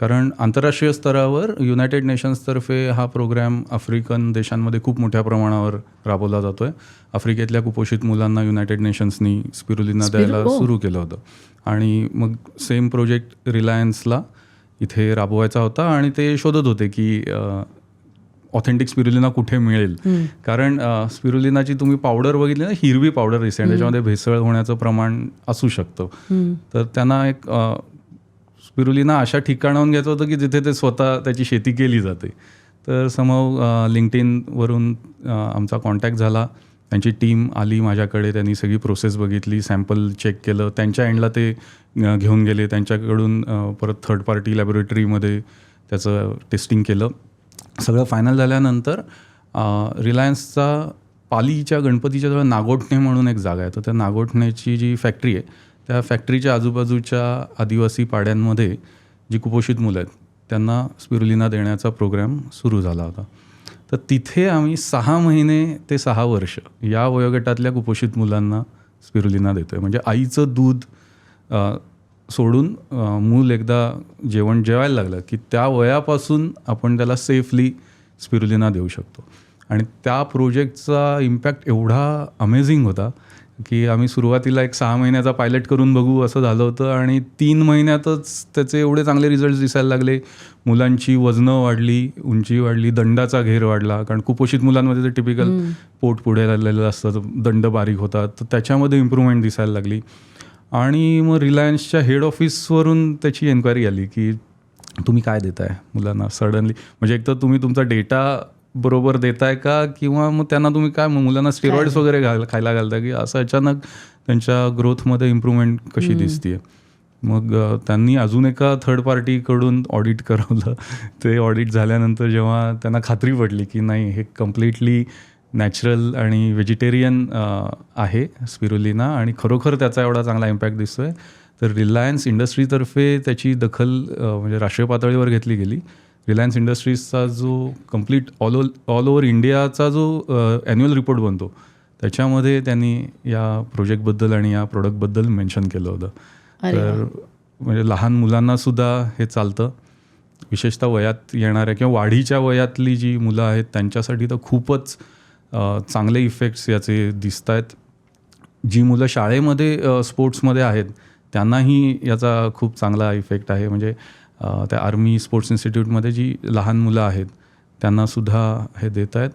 कारण आंतरराष्ट्रीय स्तरावर युनायटेड नेशन्सतर्फे हा प्रोग्रॅम आफ्रिकन देशांमध्ये खूप मोठ्या प्रमाणावर राबवला जातो आहे. आफ्रिकेतल्या कुपोषित मुलांना युनायटेड नेशन्सनी स्पिरुलिना द्यायला सुरू केलं होतं. आणि मग सेम प्रोजेक्ट रिलायन्सला इथे राबवायचा होता आणि ते शोधत होते की ऑथेंटिक स्पिरुलिना कुठे मिळेल. कारण स्पिरुलिनाची तुम्ही पावडर बघितली ना, हिरवी पावडर रिसेंट, त्याच्यामध्ये भेसळ होण्याचं प्रमाण असू शकतं. तर त्यांना एक स्पिरुलिना अशा ठिकाणाहून घ्यायचं होतं की जिथे ते स्वतः त्याची शेती केली जाते. तर समोर लिंक्डइनवरून आमचा कॉन्टॅक्ट झाला, त्यांची टीम आली माझ्याकडे, त्यांनी सगळी प्रोसेस बघितली, सॅम्पल चेक केलं, त्यांच्या एंडला ते घेऊन गेले, त्यांच्याकडून परत थर्ड पार्टी लॅबोरेटरीमध्ये त्याचं टेस्टिंग केलं. सगळं फायनल झाल्यानंतर रिलायन्सचा पालीच्या गणपतीच्या जवळ नागोठणे म्हणून एक जागा आहे, तर त्या नागोठणेची जी फॅक्टरी आहे त्या फॅक्टरीच्या आजूबाजूच्या आदिवासी पाड्यांमध्ये जी कुपोषित मुलं आहेत त्यांना स्पिरुलिना देण्याचा प्रोग्रॅम सुरू झाला होता. तर तिथे आम्ही 6 महिने ते 6 वर्ष या वयोगटातल्या कुपोषित मुलांना स्पिरुलिना देतो आहे. म्हणजे आईचं दूध सोडून मूल एकदा जेवायला लागलं की त्या वयापासून आपण त्याला सेफली स्पिरुलिना देऊ शकतो. आणि त्या प्रोजेक्टचा इम्पॅक्ट एवढा अमेझिंग होता की आम्ही सुरुवातीला एक 6 महिन्याचा पायलट करून बघू असं झालं होतं आणि 3 महिन्यातच त्याचे एवढे चांगले रिझल्ट दिसायला लागले. मुलांची वजनं वाढली, उंची वाढली, दंडाचा घेर वाढला. कारण कुपोषित मुलांमध्ये ते टिपिकल पोट पुढे लागलेलं असतं, दंड बारीक होतात, तर त्याच्यामध्ये इम्प्रूव्हमेंट दिसायला लागली. आणि मग रिलायन्सच्या हेड ऑफिसवरून त्याची एन्क्वायरी आली की तुम्ही काय देताय मुलांना सडनली. म्हणजे एक तर तुम्ही तुमचा डेटा बरोबर देताय का, किंवा मग त्यांना तुम्ही काय मुलांना स्टेरॉइड्स वगैरे खायला घालताय की असं अचानक त्यांच्या ग्रोथमध्ये इम्प्रूव्हमेंट कशी दिसते. मग त्यांनी अजून एका थर्ड पार्टीकडून ऑडिट करवलं. ते ऑडिट झाल्यानंतर जेव्हा त्यांना खात्री पडली की नाही हे कम्प्लिटली नॅचरल आणि व्हेजिटेरियन आहे स्पिरुलिना आणि खरोखर त्याचा एवढा चांगला इम्पॅक्ट दिसतो आहे, तर रिलायन्स इंडस्ट्रीतर्फे त्याची दखल म्हणजे राष्ट्रीय पातळीवर घेतली गेली. रिलायन्स इंडस्ट्रीजचा जो कम्प्लीट ऑल ओव्हर इंडियाचा जो ॲन्युअल रिपोर्ट बनतो त्याच्यामध्ये त्यांनी या प्रोजेक्टबद्दल आणि या प्रोडक्टबद्दल मेन्शन केलं होतं. तर म्हणजे लहान मुलांनासुद्धा हे चालतं, विशेषतः वयात येणाऱ्या किंवा वाढीच्या वयातली जी मुलं आहेत त्यांच्यासाठी तर खूपच चांगले इफेक्ट्स याचे दिसत आहेत. जी मुलं शाळेमध्ये स्पोर्ट्समध्ये आहेत त्यांनाही याचा खूप चांगला इफेक्ट आहे. म्हणजे त्या आर्मी स्पोर्ट्स इन्स्टिट्यूटमध्ये जी लहान मुलं आहेत त्यांनासुद्धा हे देत आहेत.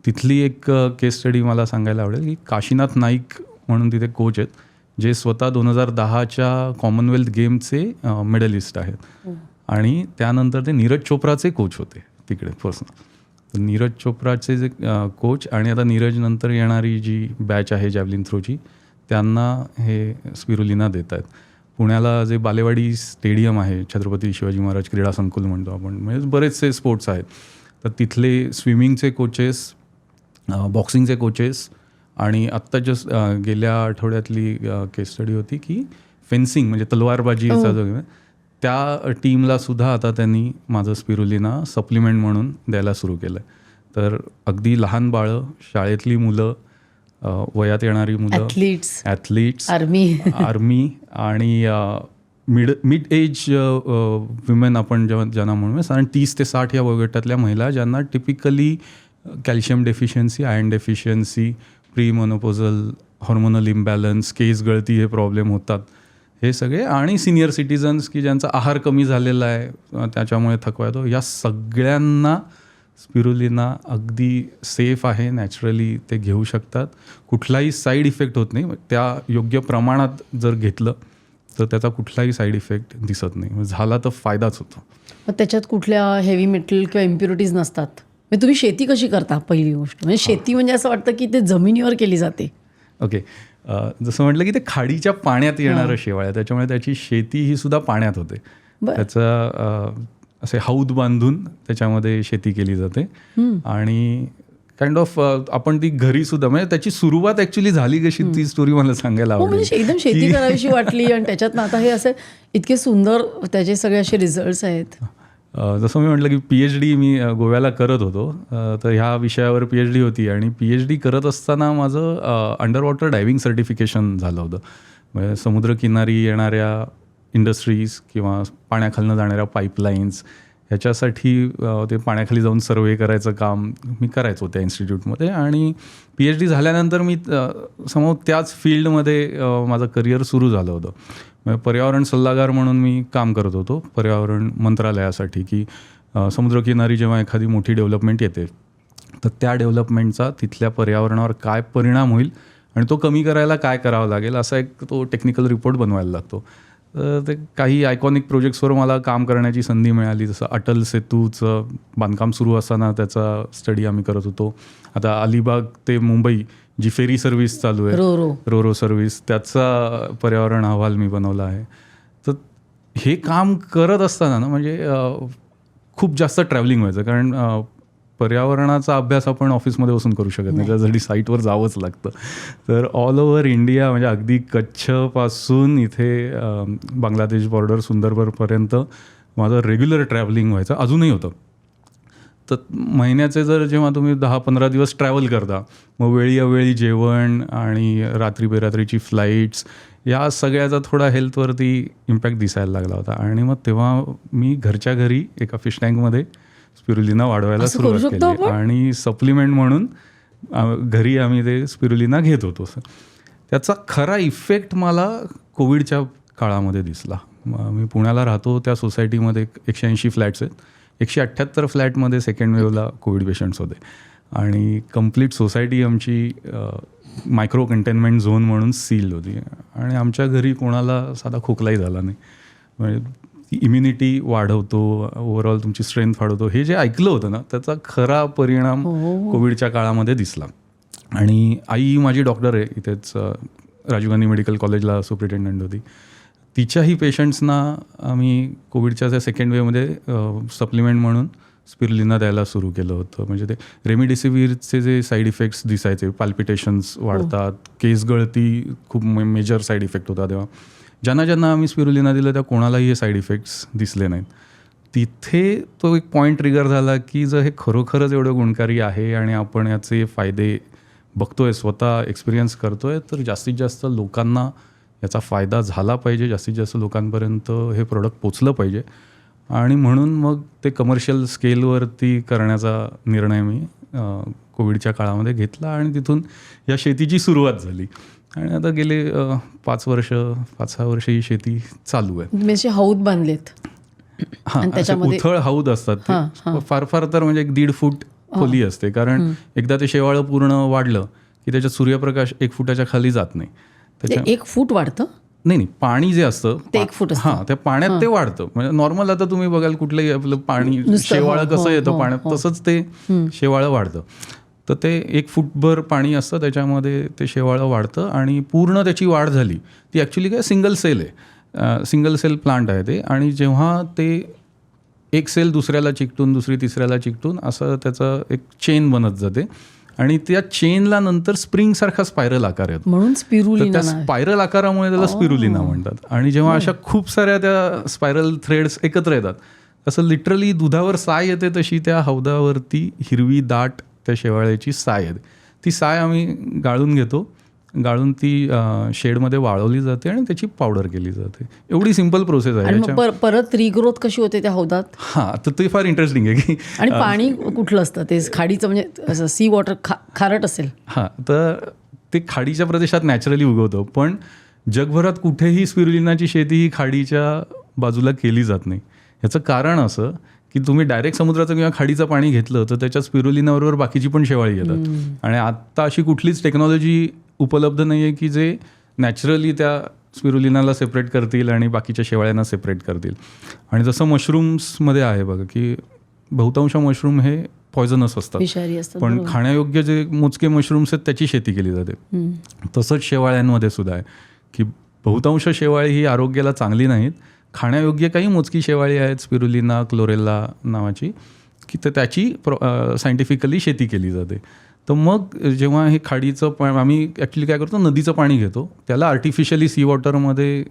तिथली एक केस स्टडी मला सांगायला आवडेल की काशीनाथ नाईक म्हणून तिथे कोच आहेत, जे स्वतः 2010च्या कॉमनवेल्थ गेमचे मेडलिस्ट आहेत आणि त्यानंतर ते नीरज चोप्राचे कोच होते तिकडे पर्सनल. तर नीरज चोप्राचे जे कोच आणि आता नीरज नंतर येणारी जी बॅच आहे जॅव्हलिन थ्रोची त्यांना हे स्पिरुलिना देत आहेत. पुण्याला जे बालेवाडी स्टेडियम आहे, छत्रपती शिवाजी महाराज क्रीडा संकुल म्हणतो आपण, म्हणजे बरेचसे स्पोर्ट्स आहेत. तर तिथले स्विमिंगचे कोचेस, बॉक्सिंगचे कोचेस आणि आत्ता जस्ट गेल्या आठवड्यातली केस स्टडी होती की फेन्सिंग म्हणजे तलवारबाजीचा जो आहे त्या टीमला सुद्धा आता त्यांनी माझं स्पिरुलिना सप्लिमेंट म्हणून द्यायला सुरू केलं आहे. तर अगदी लहान बाळं, शाळेतली मुलं, वयात येणारी मुलं, ॲथलीट्स, आर्मी आणि मिड एज विमेन आपण ज्यांना म्हणूया, साधारण 30 ते 60 या वयोगटातल्या महिला ज्यांना typically calcium deficiency, iron deficiency, premenopausal hormonal imbalance, केस गळती हे प्रॉब्लेम होतात, हे सगळे, आणि सिनियर सिटिझन्स की ज्यांचा आहार कमी झालेला आहे त्याच्यामुळे थकवा येतो, या सगळ्यांना स्पिरुलिना अगदी सेफ आहे. नॅचरली ते घेऊ शकतात, कुठलाही साईड इफेक्ट होत नाही. त्या योग्य प्रमाणात जर घेतलं तर त्याचा कुठलाही साईड इफेक्ट दिसत नाही, झाला तर फायदाच होतो. मग त्याच्यात कुठल्या हेवी मेटल किंवा इम्प्युरिटीज नसतात. म्हणजे तुम्ही शेती कशी करता, पहिली गोष्ट म्हणजे शेती म्हणजे असं वाटतं की ते जमिनीवर केली जाते. ओके, जसं म्हटलं की ते खाडीच्या पाण्यात येणारं शेवाळ आहे, त्याच्यामुळे त्याची शेती ही सुद्धा पाण्यात होते. त्याचा असे हौद बांधून त्याच्यामध्ये शेती केली जाते आणि काइंड ऑफ आपण ती घरी सुद्धा, म्हणजे त्याची सुरुवात ॲक्च्युली झाली कशी ती स्टोरी मला सांगायला आवडेल. म्हणजे एकदम शेती करावीशी वाटली आणि त्याच्यात आता हे असे इतके सुंदर त्याचे सगळे असे रिझल्ट्स आहेत. जसं मी म्हटलं की PhD मी गोव्याला करत होतो, तर ह्या विषयावर PhD होती आणि PhD करत असताना माझं अंडर वॉटर डायव्हिंग सर्टिफिकेशन झालं होतं. म्हणजे समुद्रकिनारी येणाऱ्या इंडस्ट्रीज किंवा पाण्याखालनं जाणाऱ्या पाईपलाईन्स ह्याच्यासाठी ते पाण्याखाली जाऊन सर्वे करायचं काम मी करायचो त्या इन्स्टिट्यूटमध्ये. आणि PhD झाल्यानंतर मी समोर त्याच फील्डमध्ये माझं करिअर सुरू झालं होतं. पर्यावरण सल्लागार म्हणून मी काम करत होतो पर्यावरण मंत्रालयासाठी, की समुद्रकिनारी जेव्हा एखादी मोठी डेव्हलपमेंट येते तर त्या डेव्हलपमेंटचा तिथल्या पर्यावरणावर काय परिणाम होईल आणि तो कमी करायला काय करावं लागेल असा एक तो टेक्निकल रिपोर्ट बनवायला लागतो. तर ते काही आयकॉनिक प्रोजेक्ट्सवर मला काम करण्याची संधी मिळाली, जसं अटल सेतूचं बांधकाम सुरू असताना त्याचा स्टडी आम्ही करत होतो. आता अलिबाग ते मुंबई जी फेरी सर्व्हिस चालू आहे, रो सर्व्हिस, त्याचा पर्यावरण अहवाल मी बनवला आहे. तर हे काम करत असताना ना म्हणजे खूप जास्त ट्रॅव्हलिंग व्हायचं, कारण पर्यावरणाचा अभ्यास आपण ऑफिसमध्ये बसून करू शकत नाही, त्यासाठी साईटवर जावंच लागतं. तर ऑल ओव्हर इंडिया म्हणजे अगदी कच्छपासून इथे बांगलादेश बॉर्डर सुंदरबनपर्यंत माझं रेग्युलर ट्रॅव्हलिंग व्हायचं, अजूनही होतं. तर महिन्याचे जर जेव्हा तुम्ही 10-15 दिवस ट्रॅव्हल करता, मग वेळी अवेळी जेवण आणि रात्री बेरात्रीची फ्लाईट्स, या सगळ्याचा थोडा हेल्थवरती इम्पॅक्ट दिसायला लागला होता. आणि मग तेव्हा मी घरच्या घरी एका फिश टँकमध्ये स्पिरुलिना वाढवायला सुरुवात केली आणि सप्लिमेंट म्हणून घरी आम्ही ते स्पिरुलिना घेत होतो. त्याचा खरा इफेक्ट मला कोविडच्या काळामध्ये दिसला. मी पुण्याला राहतो, त्या सोसायटीमध्ये 180 फ्लॅट्स आहेत. 178 फ्लॅटमध्ये सेकंड वेव्हला कोविड पेशंट्स होते आणि कंप्लीट सोसायटी आमची मायक्रो कंटेनमेंट झोन म्हणून सील्ड होती आणि आमच्या घरी कोणाला साधा खोकलाही झाला नाही. म्हणजे इम्युनिटी वाढवतो, ओव्हरऑल तुमची स्ट्रेंथ वाढवतो, हे जे ऐकलं होतं ना त्याचा खरा परिणाम कोविडच्या काळामध्ये दिसला. आणि आई माझी डॉक्टर आहे, इथेच राजीव गांधी मेडिकल कॉलेजला सुपरिटेंडंट होती. तिच्याही पेशंट्सना आम्ही कोविडच्या त्या सेकंड वेव्हमध्ये सप्लिमेंट म्हणून स्पिरुलिना द्यायला सुरू केलं होतं. म्हणजे ते रेमडेसिवीरचे जे साईड इफेक्ट्स दिसायचे, पाल्पिटेशन्स वाढतात, केस गळती खूप मेजर साईड इफेक्ट होता, तेव्हा ज्यांना आम्ही स्पिरुलिना दिलं त्या कोणालाही हे साईड इफेक्ट्स दिसले नाहीत. तिथे तो एक पॉईंट ट्रिगर झाला की जर हे खरोखरच एवढं गुणकारी आहे आणि आपण याचे फायदे बघतोय, स्वतः एक्सपिरियन्स करतोय, तर जास्तीत जास्त लोकांना याचा फायदा झाला पाहिजे, जास्तीत जास्त लोकांपर्यंत हे प्रोडक्ट पोचलं पाहिजे. आणि म्हणून मग ते कमर्शियल स्केलवरती करण्याचा निर्णय मी कोविडच्या काळामध्ये घेतला आणि तिथून या शेतीची सुरुवात झाली. आणि आता गेले 5-6 वर्ष ही शेती चालू आहे. म्हणजे हौद बांधलेत. हां, उथळ हौद असतात ते, फार तर म्हणजे 1.5 फूट खोली असते, कारण एकदा ते शेवाळं पूर्ण वाढलं की त्याच्यात सूर्यप्रकाश 1 फुटाच्या खाली जात नाही. 1 फूट वाढतं? नाही पाणी जे असतं ते 1 फूट असतं. हां, त्या पाण्यात ते वाढतं. म्हणजे नॉर्मल आता तुम्ही बघाल कुठलंही आपलं पाणी नुसतं, शेवाळं हो, कसं हो, येतं हो, पाण्यात हो. तसंच ते शेवाळं वाढतं. तर ते 1 फूटभर पाणी असतं त्याच्यामध्ये ते शेवाळं वाढतं आणि पूर्ण त्याची वाढ झाली. ती ॲक्च्युली काय सिंगल सेल आहे, सिंगल सेल प्लांट आहे ते. आणि जेव्हा ते एक सेल दुसऱ्याला चिकटून दुसरी तिसऱ्याला चिकटून असं त्याचं एक चेन बनत जाते आणि त्या चेनला नंतर स्प्रिंगसारखा स्पायरल आकार येतो. म्हणून तर स्पिरुलिना त्या नाव. स्पायरल आकारामुळे त्याला स्पिरुलिना म्हणतात. आणि जेव्हा अशा खूप साऱ्या त्या स्पायरल थ्रेड्स एकत्र येतात असं लिटरली दुधावर साय येते तशी त्या हौदावरती हिरवी दाट त्या शेवाळ्याची साय येते. ती साय आम्ही गाळून घेतो, गाळून ती शेडमध्ये वाळवली जाते आणि त्याची पावडर केली जाते. एवढी सिंपल प्रोसेस आहे. आणि मग परत रिग्रोथ कशी होते त्या हौदात? हां, तर ते फार इंटरेस्टिंग आहे की आणि पाणी कुठलं असतं ते खाडीचं, म्हणजे असं सी वॉटर खारट असेल? हां, तर ते खाडीच्या प्रदेशात नॅचरली उगवतं. पण जगभरात कुठेही स्पिरुलिनाची शेती ही खाडीच्या बाजूला केली जात नाही. ह्याचं कारण असं की तुम्ही डायरेक्ट समुद्राचं किंवा खाडीचं पाणी घेतलं तर त्याच्या स्पिरुलिनाबरोबर बाकीची पण शेवाळी येतात. आणि आत्ता अशी कुठलीच टेक्नॉलॉजी उपलब्ध नाही आहे की जे नॅचरली त्या स्पिरुलिनाला सेपरेट करतील आणि बाकीच्या शेवाळ्यांना सेपरेट करतील. आणि जसं मशरूम्समध्ये आहे बघा की बहुतांश मशरूम हे पॉयझनस असतात, विषारी असतात. पण खाण्यायोग्य जे मोजके मशरूम्स आहेत त्याची शेती केली जाते. तसंच शेवाळ्यांमध्ये सुद्धा आहे की बहुतांश शेवाळी ही आरोग्याला चांगली नाहीत. खाण्यायोग्य काही मोजकी शेवाळी आहेत, स्पिरुलिना क्लोरेल्ला नावाची, की तर त्याची सायंटिफिकली शेती केली जाते. तर मग जेव्हा हे खाडीचं आम्ही ॲक्च्युली काय करतो, नदीचं पाणी घेतो, त्याला आर्टिफिशियली सी वॉटरमध्ये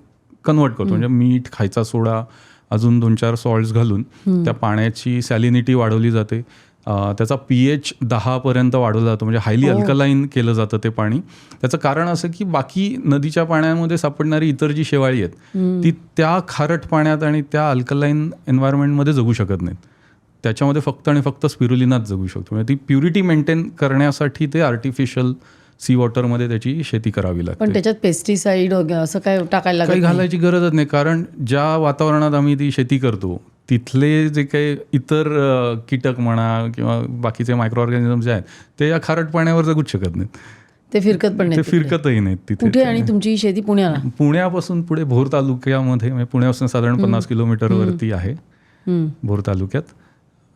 कन्वर्ट करतो. म्हणजे मीठ, खायचा सोडा, अजून 2-4 सॉल्ट्स घालून त्या पाण्याची सॅलिनिटी वाढवली जाते. त्याचा pH 10पर्यंत वाढवला जातो, म्हणजे हायली अल्कलाईन केलं जातं ते पाणी. त्याचं कारण असं की बाकी नदीच्या पाण्यामध्ये सापडणारी इतर जी शेवाळी आहेत ती त्या खारट पाण्यात आणि त्या अल्कलाईन एन्व्हायरमेंटमध्ये जगू शकत नाहीत. त्याच्यामध्ये फक्त आणि फक्त स्पिरुलिनाच जगू शकतो. म्हणजे ती प्युरिटी मेंटेन करण्यासाठी ते आर्टिफिशियल सी वॉटरमध्ये त्याची शेती करावी लागते. पण त्याच्यात पेस्टिसाइड असं काय टाकायला लागत काही नाही? घालायची गरजच नाही, कारण ज्या वातावरणात आम्ही ती शेती करतो तिथले जे काही इतर कीटक म्हणा किंवा बाकीचे मायक्रो ऑर्गॅनिझम्स जे आहेत ते या खारट पाण्यावर जगूच शकत नाहीत. ते फिरकत पण ते नाही. फिरकतही नाहीत तिथे. कुठे? आणि तुमची शेती पुण्याला? पुण्यापासून पुढे भोर तालुक्यामध्ये, म्हणजे पुण्यापासून साधारण 50 किलोमीटरवरती आहे भोर तालुक्यात.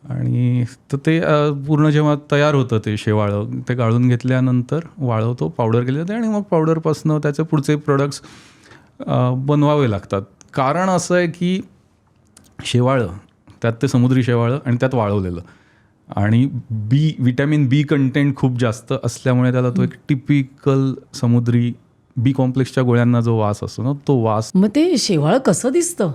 आणि तर ते पूर्ण जेव्हा तयार होतं ते शेवाळं, ते गाळून घेतल्यानंतर वाळवतो, पावडर केली जाते आणि मग पावडरपासून त्याचे पुढचे प्रोडक्ट्स बनवावे लागतात. कारण असं आहे की शेवाळं, त्यात ते समुद्री शेवाळं आणि त्यात वाळवलेलं, आणि विटॅमिन बी कंटेंट खूप जास्त असल्यामुळे त्याला तो एक टिपिकल समुद्री बी कॉम्प्लेक्सच्या गोळ्यांना जो वास असतो ना, तो वास. मग ते शेवाळ कसं दिसतं?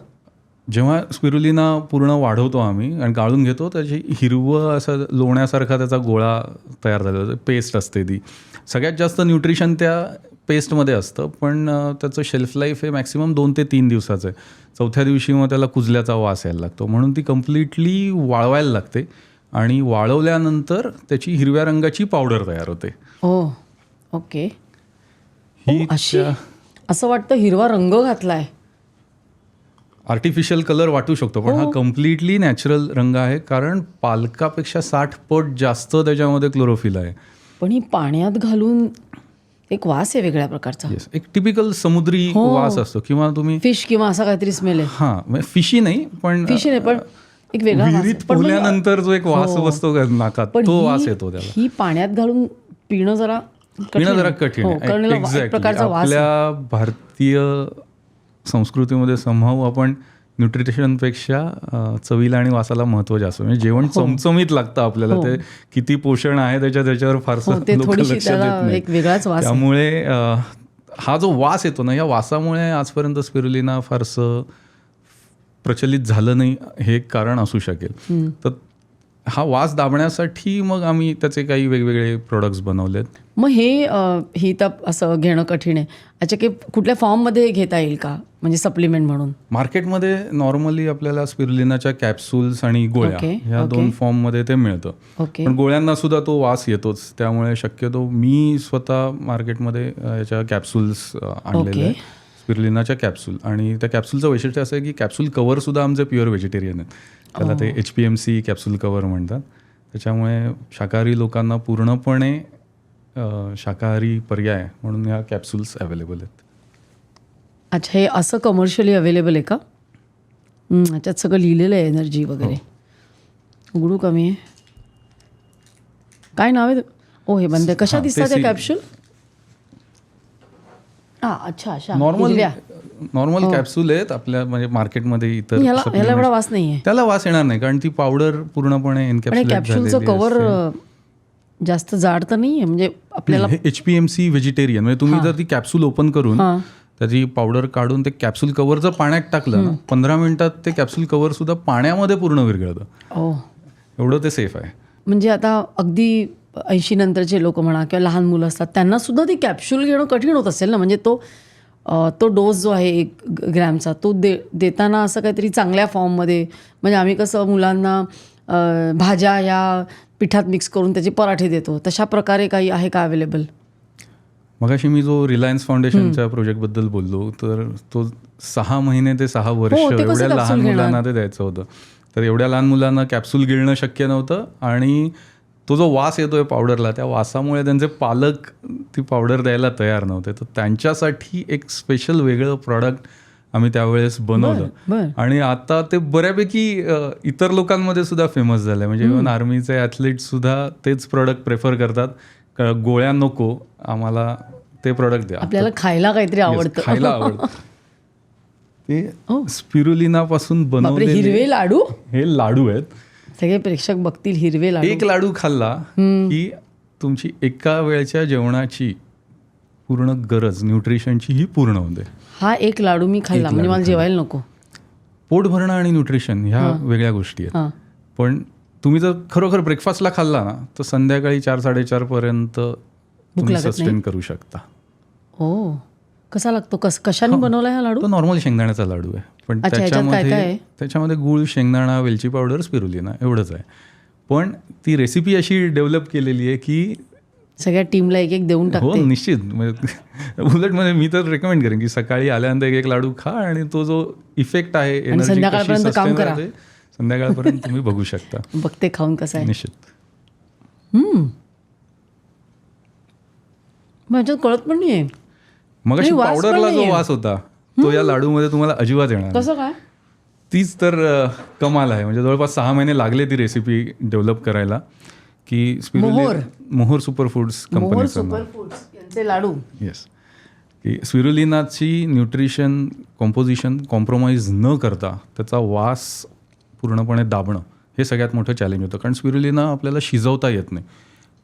जेव्हा स्पिरुलिना पूर्ण वाढवतो आम्ही आणि गाळून घेतो, त्याची हिरवं असं लोण्यासारखा त्याचा गोळा तयार झालेला असतो, पेस्ट असते ती. सगळ्यात जास्त न्यूट्रिशन त्या पेस्टमध्ये असतं, पण त्याचं शेल्फ लाईफ हे मॅक्सिमम 2 ते 3 दिवसाचं आहे. 4थ्या दिवशी मग त्याला कुजल्याचा वास यायला लागतो, म्हणून ती कम्प्लिटली वाळवायला लागते. आणि वाळवल्यानंतर त्याची हिरव्या रंगाची पावडर तयार होते. ओके. ही असं वाटतं हिरवा रंग घातलाय. आर्टिफिशियल कलर वाटू शकतो, पण हा कम्प्लिटली नॅचरल रंग आहे, कारण पालकापेक्षा 60 पट जास्त त्याच्यामध्ये क्लोरोफिल आहे. पण ही पाण्यात घालून एक वास आहे वेगळ्या प्रकारचा. एक टिपिकल समुद्री वास असतो, किंवा तुम्ही फिश किंवा असा काहीतरी स्मेल आहे. हां, फिशी नाही, पण एक वेगळा वास आहे. विहिरीत पोहल्यानंतर जो एक वास बसतो नाकात, तो वास येतो त्याला. ही पाण्यात घालून पिणं जरा कठीण आहे. एक्झॅक्टली. आपल्या भारतीय संस्कृतीमध्ये संभाव आपण न्यूट्रिशनपेक्षा चवीला आणि वासाला महत्त्व जास्त. म्हणजे जेवण चमचमीत लागतं आपल्याला, ते किती पोषण आहे त्याच्यावर फारसं लोक लक्ष देत नाही. त्यामुळे हा जो वास येतो ना, या वासामुळे आजपर्यंत स्पिरुलिना फारसं प्रचलित झालं नाही, हे एक कारण असू शकेल. तर हा वास दाबण्यासाठी मग आम्ही त्याचे काही वेगवेगळे प्रोडक्ट्स बनवलेत. मग ही तर असं घेणं कठीण आहे. अच्छा, की कुठल्या फॉर्ममध्ये घेता येईल का, म्हणजे सप्लिमेंट म्हणून? मार्केटमध्ये नॉर्मली आपल्याला स्पिरुलिनाच्या कॅप्सूल्स आणि गोळ्या ह्या 2 फॉर्ममध्ये ते मिळतं. पण गोळ्यांना सुद्धा तो वास येतोच, त्यामुळे शक्यतो मी स्वतः मार्केटमध्ये याच्या कॅप्सूल्स आणलेले आहेत, स्पिरुलिनाच्या कॅप्सूल. आणि त्या कॅप्सूलचं वैशिष्ट्य असं आहे की कॅप्सूल कव्हरसुद्धा आमचे प्युअर व्हेजिटेरियन आहेत. त्याला ते HPMC कॅप्सूल कव्हर म्हणतात. त्याच्यामुळे शाकाहारी लोकांना पूर्णपणे शाकाहारी पर्याय म्हणून ह्या कॅप्सूल्स अवेलेबल आहेत. अच्छा, हे असं कमर्शियली अवेलेबल आहे का? ह्याच्यात सगळं लिहिलेलं आहे एनर्जी वगैरे. उघडू कमी आहे. काय नाव आहे? ओ, हे बंद आहे. कशा दिसतात त्या कॅप्सूल? अच्छा अशा नॉर्मल कॅप्सूल आहेत आपल्या म्हणजे मार्केटमध्ये इतर. ह्याला एवढा वास नाही आहे. त्याला वास येणार नाही कारण ती पावडर पूर्णपणे एनकॅप्सुलेट कॅप्सूलचं कव्हर जास्त जाड तर नाही आहे म्हणजे आपल्याला. HPMC व्हेजिटेरियन म्हणजे तुम्ही जर ती कॅप्सूल ओपन करून त्याची पावडर काढून ते कॅप्सूल कव्हर जर पाण्यात टाकलं ना 15 मिनिटात ते कॅप्सूल कव्हर सुद्धा पाण्यामध्ये पूर्ण विरघळतं. एवढं ते सेफ आहे. म्हणजे आता अगदी 80 नंतरचे लोक म्हणा किंवा लहान मुलं असतात त्यांना सुद्धा ती कॅप्सूल घेणं कठीण होत असेल ना. म्हणजे तो डोस जो आहे 1 ग्रॅमचा तो देताना असं काहीतरी चांगल्या फॉर्ममध्ये. म्हणजे आम्ही कसं मुलांना भाज्या ह्या पिठात मिक्स करून त्याचे पराठे देतो, तशा प्रकारे काही आहे का अवेलेबल? मगाशी मी जो रिलायन्स फाउंडेशनच्या प्रोजेक्टबद्दल बोललो तर तो 6 महिने ते 6 वर्ष एवढ्या लहान मुलांना ते द्यायचं होतं. तर एवढ्या लहान मुलांना कॅप्सूल गिळणं शक्य नव्हतं आणि तो जो वास येतोय पावडरला त्या वासामुळे त्यांचे पालक ती पावडर द्यायला तयार नव्हते. तर त्यांच्यासाठी एक स्पेशल वेगळं प्रॉडक्ट आम्ही त्यावेळेस बनवलं आणि आता ते बऱ्यापैकी इतर लोकांमध्ये सुद्धा फेमस झालं आहे. म्हणजे इव्हन आर्मीचे ॲथलीट्स सुद्धा तेच प्रॉडक्ट प्रेफर करतात. गोळ्या नको, आम्हाला ते प्रॉडक्ट द्या. आपल्याला खायला काहीतरी आवडतं. खायला आवडतं. ते स्पिरुलिनापासून बनवलेले हिरवे लाडू. हे लाडू आहेत. सगळे प्रेक्षक बघतील हिरवे लाडू. एक लाडू खाल्ला की तुमची एका वेळच्या जेवणाची पूर्ण गरज न्यूट्रिशनची ही पूर्ण होते. हा एक लाडू मी खाल्ला म्हणजे मला जेवायला नको. पोट भरणं आणि न्यूट्रिशन ह्या वेगळ्या गोष्टी आहेत. पण तुम्ही जर खरोखर ब्रेकफास्टला खाल्ला ना तर संध्याकाळी 4-4:30 पर्यंत तुम्ही सस्टेन करू शकता. हो. कसा लागतो? कशाने बनवला हा लाडू? तो नॉर्मल शेंगदाण्याचा लाडू आहे पण त्याच्यामध्ये गूळ, शेंगदाणा, वेलची पावडर, स्पिरुलिना एवढंच आहे. पण ती रेसिपी अशी डेव्हलप केलेली आहे की सगळ्या टीमला एक देऊन टाकते. हो निश्चित. उलट म्हणजे मी तर रेकमेंड करेन की सकाळी आल्यानंतर एक लाडू खा आणि तो जो इफेक्ट आहे एनर्जी संध्याकाळपर्यंत काम करा. संध्याकाळपर्यंत तुम्ही बघू शकता. बघते खाऊन कसं आहे. निश्चित. माझ्यात कळत पण नाही. मग अशी पावडरला जो वास होता तो या लाडूमध्ये तुम्हाला अजिबात येणार. कसं काय? तीच तर कमाल आहे. म्हणजे जवळपास 6 महिने लागले ती रेसिपी डेव्हलप करायला. की मोहोर सुपरफूड्स कंपनीचे लाडू. येस. की स्पिरुलिनाची न्यूट्रिशन कॉम्पोजिशन कॉम्प्रोमाइज न करता त्याचा वास पूर्णपणे दाबणं हे सगळ्यात मोठं चॅलेंज होतं. कारण स्पिरुलिना आपल्याला शिजवता येत नाही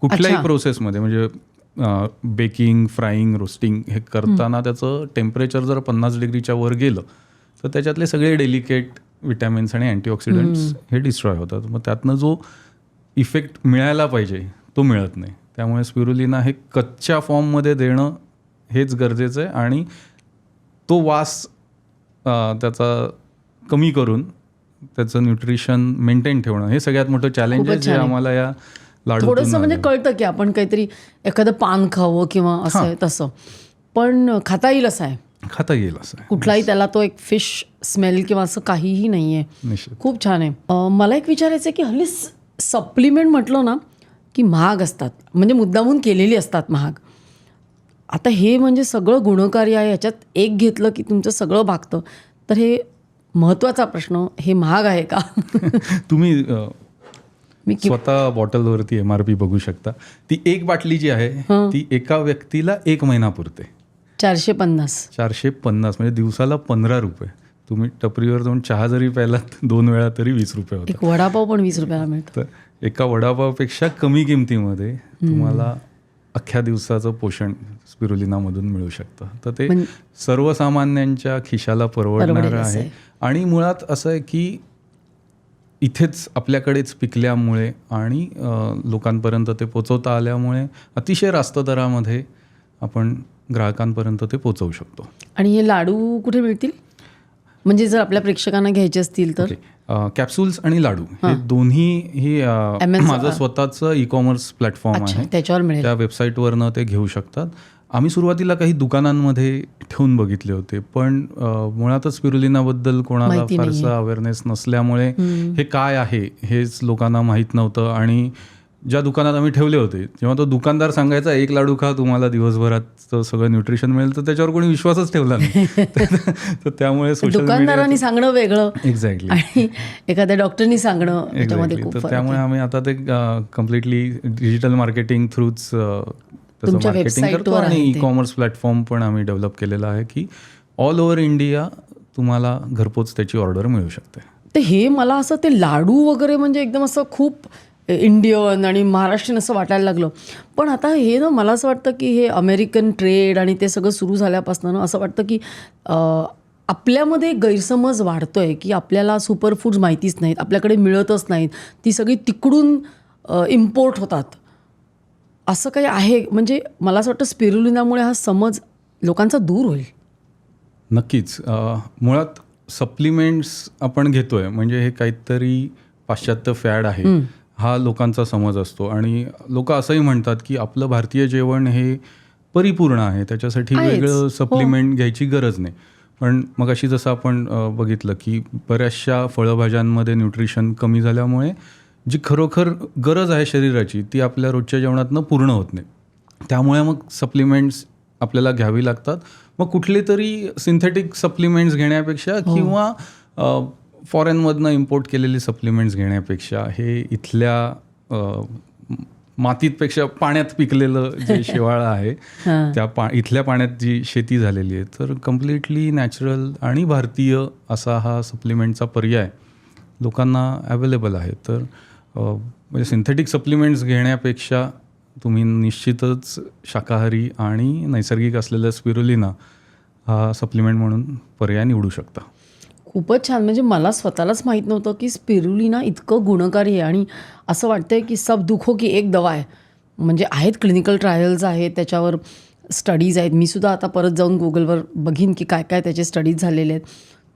कुठल्याही प्रोसेसमध्ये. म्हणजे बेकिंग, फ्राईंग, रोस्टिंग हे करताना त्याचं टेम्परेचर जर 50 डिग्रीच्या वर गेलं तर त्याच्यातले सगळे डेलिकेट विटॅमिन्स आणि अँटीऑक्सिडंट्स हे डिस्ट्रॉय होतात. मग त्यातनं जो इफेक्ट मिळायला पाहिजे तो मिळत नाही. त्यामुळे स्पिरुलिना हे कच्च्या फॉर्ममध्ये देणं हेच गरजेचं आहे आणि तो वास त्याचा कमी करून त्याचं न्यूट्रिशन मेंटेन ठेवणं हे सगळ्यात मोठं चॅलेंज आहे जे आम्हाला या लाडू. थोडंसं म्हणजे कळतं की आपण काहीतरी एखादं पान खावं किंवा असं आहे तसं, पण खाता येईल असं आहे. खाता येईल असं आहे. कुठलाही त्याला तो एक फिश स्मेल किंवा असं काहीही नाही आहे. खूप छान आहे. मला एक विचारायचं आहे की हल्ली सप्लिमेंट म्हटलं ना की महाग असतात, म्हणजे मुद्दामून केलेली असतात महाग. आता हे म्हणजे सगळं गुणकारी आहे, ह्याच्यात एक घेतलं की तुमचं सगळं भागतं. तर हे महत्त्वाचा प्रश्न, हे महाग आहे का? तुम्ही स्वतः बॉटलवरती MRP बघू शकता. ती एक बाटली जी आहे ती एका व्यक्तीला 1 महिना पुरते. 450 म्हणजे दिवसाला 15 रुपये. तुम्ही टपरीवर जाऊन चहा जरी प्यायलात 2 वेळा तरी 20 रुपये होतात. एक वडापाव पण 20 रुपयाला मिळतो. तर एका वडापावपेक्षा कमी किमतीमध्ये तुम्हाला अख्ख्या दिवसाचं पोषण स्पिरुलिनामधून मिळू शकतं. तर ते सर्वसामान्यांच्या खिशाला परवडणारं आहे. आणि मुळात असं आहे की इथेच आपल्याकडेच पिकल्यामुळे आणि लोकांपर्यंत ते पोचवता आल्यामुळे अतिशय रास्त दरामध्ये आपण ग्राहकांपर्यंत ते पोचवू शकतो. आणि हे लाडू कुठे मिळतील? म्हणजे जर आपल्या प्रेक्षकांना घ्यायचे असतील तर? कॅप्सूल्स आणि लाडू हे दोन्ही ही माझं स्वतःचं ई-कॉमर्स प्लॅटफॉर्म आहे, त्याच्यावर मिळेल. त्या वेबसाईटवरनं ते घेऊ शकतात. आम्ही सुरुवातीला काही दुकानांमध्ये ठेवून बघितले होते पण मुळातच स्पिरुलिनाबद्दल कोणाला फारसा अवेअरनेस नसल्यामुळे हे काय आहे हेच लोकांना माहीत नव्हतं. आणि ज्या दुकानात आम्ही ठेवले होते, जेव्हा तो दुकानदार सांगायचा 1 लाडू खा तुम्हाला दिवसभरात सगळं न्यूट्रिशन मिळेल, तर त्याच्यावर कोणी विश्वासच ठेवला नाही. तर त्यामुळे सोशल दुकानदारांनी सांगणं वेगळं एक्झॅक्टली आणि एखाद्या डॉक्टरनी सांगणं त्याच्यामध्ये खूप तर फरक त्यामुळे आहे. आम्ही आता ते कम्प्लिटली डिजिटल मार्केटिंग थ्रूच त्याचं तुमच्या मार्केटिंग करतो वेबसाईटवर आणि आहे ते. ई-कॉमर्स प्लॅटफॉर्म पण आम्ही डेव्हलप केलेला आहे की ऑल ओव्हर इंडिया तुम्हाला घरपोच त्याची ऑर्डर मिळू शकते. तर हे मला असं ते लाडू वगैरे म्हणजे एकदम असं खूप इंडियन आणि महाराष्ट्रीयन असं वाटायला लागलं. पण आता हे ना मला असं वाटतं की हे अमेरिकन ट्रेड आणि ते सगळं सुरू झाल्यापासून ना असं वाटतं की आपल्यामध्ये गैरसमज वाढतो आहे की आपल्याला सुपर फूड्स माहितीच नाहीत, आपल्याकडे मिळतच नाहीत, ती सगळी तिकडून इम्पोर्ट होतात. असं काही आहे? म्हणजे मला असं वाटतं स्पिरुलिनामुळे हा समज लोकांचा दूर होईल. नक्कीच. मुळात सप्लिमेंट्स आपण घेतोय म्हणजे हे काहीतरी पाश्चात्य फॅड आहे हा लोकांचा समज असतो आणि लोक असंही म्हणतात की आपलं भारतीय जेवण हे परिपूर्ण आहे, त्याच्यासाठी आहेच. वेगळं सप्लिमेंट घ्यायची गरज नाही. पण मग अशी जसं आपण बघितलं की बऱ्याचशा फळभाज्यांमध्ये न्यूट्रिशन कमी झाल्यामुळे जी खरोखर गरज आहे शरीराची ती आपल्या रोजच्या जेवणातनं पूर्ण होत नाही. त्यामुळे मग सप्लिमेंट्स आपल्याला घ्यावी लागतात. मग कुठले तरी सिंथेटिक सप्लिमेंट्स घेण्यापेक्षा किंवा फॉरेनमधनं इम्पोर्ट केलेली सप्लिमेंट्स घेण्यापेक्षा हे इथल्या मातीतपेक्षा पाण्यात पिकलेलं जे शेवाळं आहे त्या इथल्या पाण्यात जी शेती झालेली आहे तर कम्प्लिटली नॅचरल आणि भारतीय असा हा सप्लिमेंटचा पर्याय लोकांना अवेलेबल आहे. तर म्हणजे सिंथेटिक सप्लिमेंट्स घेण्यापेक्षा तुम्ही निश्चितच शाकाहारी आणि नैसर्गिक असलेलं स्पिरुलिना हा सप्लिमेंट म्हणून पर्याय निवडू शकता. खूपच छान. म्हणजे मला स्वतःलाच माहीत नव्हतं की स्पिरुलिना इतकं गुणकारी आहे आणि असं वाटतंय की सब दुखो की एक दवा आहे. म्हणजे आहेत क्लिनिकल ट्रायल्स आहेत, त्याच्यावर स्टडीज आहेत. मी सुद्धा आता परत जाऊन गुगलवर बघीन की काय काय त्याचे स्टडीज झालेले आहेत.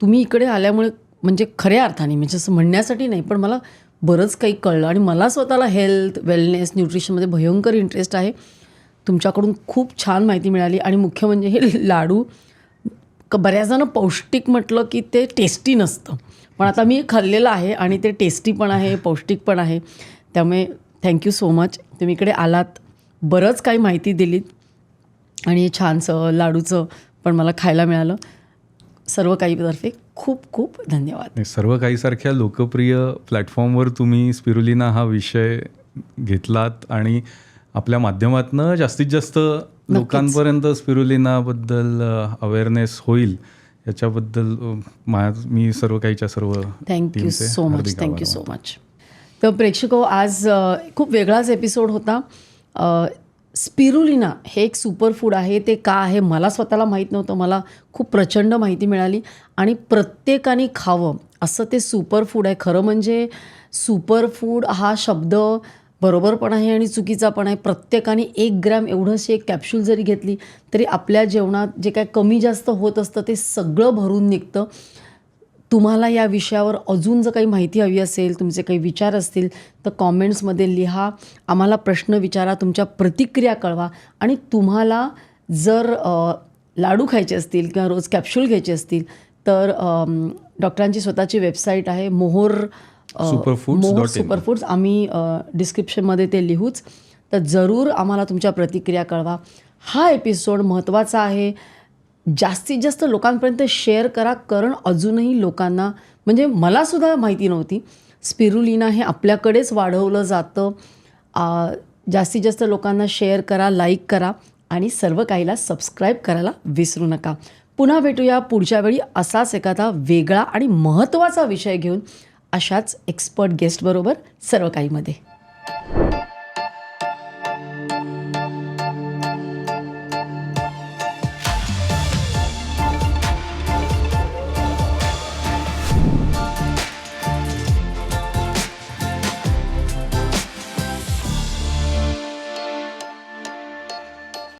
तुम्ही इकडे आल्यामुळे म्हणजे खऱ्या अर्थाने म्हणजे असं म्हणण्यासाठी नाही पण मला बरंच काही कळलं आणि मला स्वतःला हेल्थ, वेलनेस, न्यूट्रिशनमध्ये भयंकर इंटरेस्ट आहे. तुमच्याकडून खूप छान माहिती मिळाली आणि मुख्य म्हणजे हे लाडू बऱ्याच जण पौष्टिक म्हटलं की ते टेस्टी नसतं, पण आता मी खाल्लेलं आहे आणि ते टेस्टी पण आहे, पौष्टिक पण आहे. त्यामुळे थँक्यू सो मच. तुम्ही इकडे आलात, बरंच काही माहिती दिलीत आणि छानसं लाडूचं पण मला खायला मिळालं. सर्व काहीतर्फे खूप खूप धन्यवाद. सर्व काहीसारख्या लोकप्रिय प्लॅटफॉर्मवर तुम्ही स्पिरुलिना हा विषय घेतलात आणि आपल्या माध्यमातनं जास्तीत जास्त लोकांपर्यंत स्पिरुलिनाबद्दल अवेअरनेस होईल याच्याबद्दल मी सर्व काहीच्या सर्व thank you so much. Thank you so much. तर प्रेक्षको, आज खूप वेगळाच एपिसोड होता. स्पिरुलिना हे एक सुपर फूड आहे. ते का आहे मला स्वतःला माहीत नव्हतं. मला खूप प्रचंड माहिती मिळाली आणि प्रत्येकाने खावं असं ते सुपर फूड आहे. खरं म्हणजे सुपर फूड हा शब्द बरोबर पण आहे आणि चुकीचा पण आहे. प्रत्येकाने 1 ग्रॅम एवढंशी एक कॅप्सूल जरी घेतली तरी आपल्या जेवणात जे काय कमी जास्त होत असतं ते सगळं भरून निघतं. तुम्हाला या विषयावर अजून जर काही माहिती हवी असेल, तुमचे काही विचार असतील तर कॉमेंट्समध्ये लिहा, आम्हाला प्रश्न विचारा, तुमच्या प्रतिक्रिया कळवा. आणि तुम्हाला जर लाडू खायचे असतील किंवा रोज कॅप्सूल घ्यायचे असतील तर डॉक्टरांची स्वतःची वेबसाईट आहे मोहोर सुपरफूड्स. आम्ही डिस्क्रिप्शनमध्ये ते लिहूच. तर जरूर आम्हाला तुमच्या प्रतिक्रिया कळवा. हा एपिसोड महत्त्वाचा आहे. जास्तीत जास्त लोकांपर्यंत शेअर करा, कारण अजूनही लोकांना म्हणजे मलासुद्धा माहिती नव्हती स्पिरुलिना हे आपल्याकडेच वाढवलं जातं. जास्तीत जास्त लोकांना शेअर करा, लाईक करा आणि सर्व काहीला सबस्क्राईब करायला विसरू नका. पुन्हा भेटूया पुढच्या वेळी असाच एखादा वेगळा आणि महत्त्वाचा विषय घेऊन अशाच एक्सपर्ट गेस्टबरोबर सर्व काहीमध्ये.